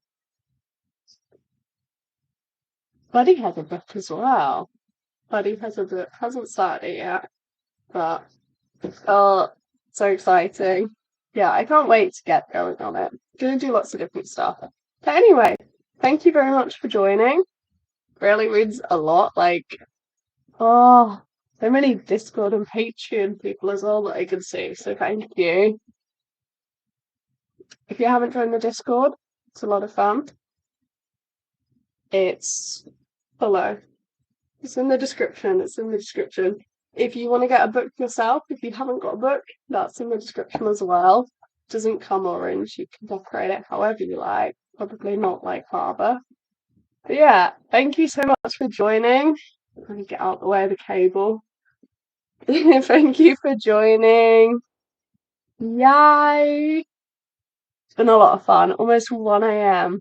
Buddy has a book as well. Buddy has a book. Hasn't started it yet, but oh, so exciting. Yeah, I can't wait to get going on it. Gonna do lots of different stuff. But anyway, thank you very much for joining. Really means a lot. Like, oh, so many Discord and Patreon people as well that I can see. So thank you. If you haven't joined the Discord, it's a lot of fun. It's below. It's in the description. It's in the description. If you want to get a book yourself, if you haven't got a book, that's in the description as well. It doesn't come orange. You can decorate it however you like. Probably not like Faber. But yeah, thank you so much for joining. Let me get out the way of the cable. Thank you for joining. Yay! It's been a lot of fun. Almost 1 a.m.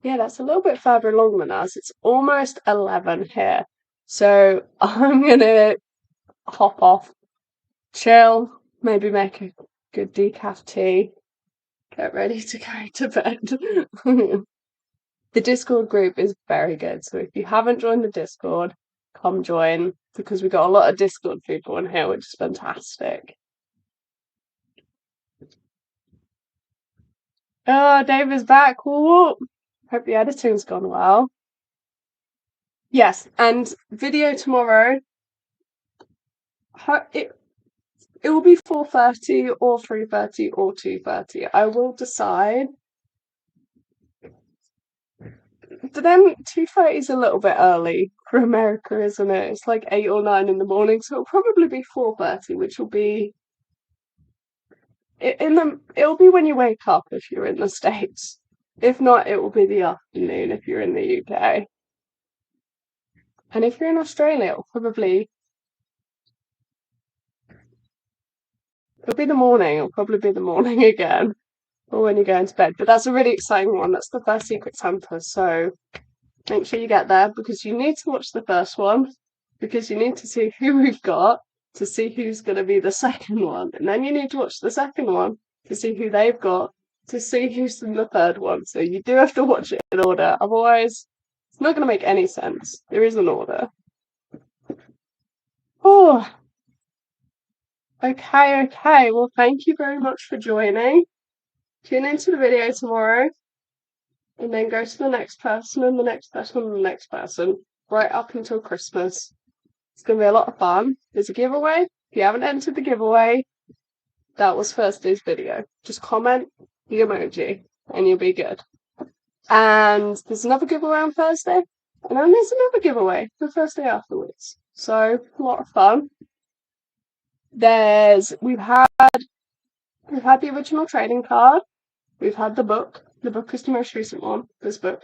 Yeah, that's a little bit further along than us. It's almost 11 here. So I'm gonna hop off, chill, maybe make a good decaf tea, get ready to go to bed. The Discord group is very good. So if you haven't joined the Discord, come join because we got a lot of Discord people in here, which is fantastic. Oh, Dave is back. Whoop. Hope the editing's gone well. Yes, and video tomorrow. It will be 4:30 or 3:30 or 2:30. I will decide. But then 2:30 is a little bit early for America, isn't it? It's like 8 or 9 in the morning, so it'll probably be 4:30, which will be it'll be when you wake up if you're in the States. If not, it will be the afternoon if you're in the UK. And if you're in Australia, it'll be the morning. It'll probably be the morning again, or when you're going to bed. But that's a really exciting one. That's the first Secret Santa. So make sure you get there because you need to watch the first one because you need to see who we've got to see who's going to be the second one. And then you need to watch the second one to see who they've got to see who's in the third one. So you do have to watch it in order. Otherwise, it's not going to make any sense. There is an order. Oh, okay, okay. Well, thank you very much for joining. Tune into the video tomorrow and then go to the next person and the next person and the next person right up until Christmas. It's going to be a lot of fun. There's a giveaway. If you haven't entered the giveaway, that was Thursday's video. Just comment the emoji and you'll be good. And there's another giveaway on Thursday. And then there's another giveaway the Thursday afterwards. So, a lot of fun. We've had the original trading card. We've had the book. The book is the most recent one, this book.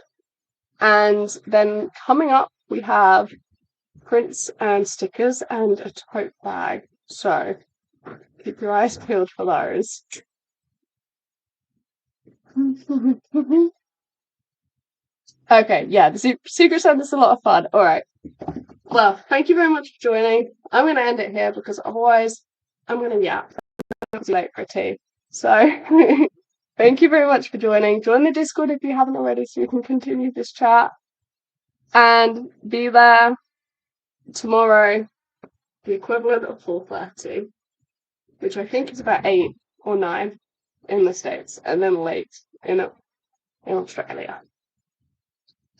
And then coming up, we have prints and stickers and a tote bag. So keep your eyes peeled for those. Okay, yeah, the Secret Santa's a lot of fun. All right. Well, thank you very much for joining. I'm going to end it here because otherwise I'm going to yap. It's late for tea. So thank you very much for joining. Join the Discord if you haven't already so we can continue this chat. And be there tomorrow, the equivalent of 4:30, which I think is about 8 or 9 in the States, and then late in Australia.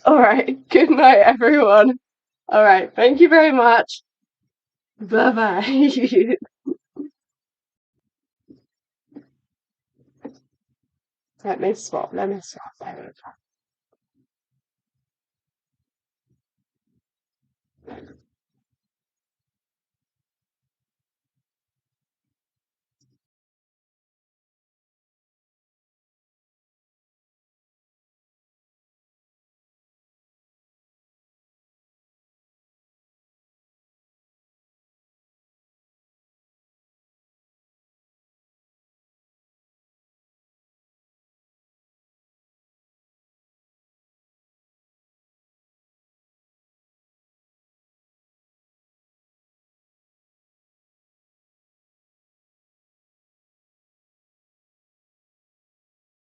All right, good night, everyone. All right, thank you very much. Bye bye. Let me swap. Let me swap. There we go.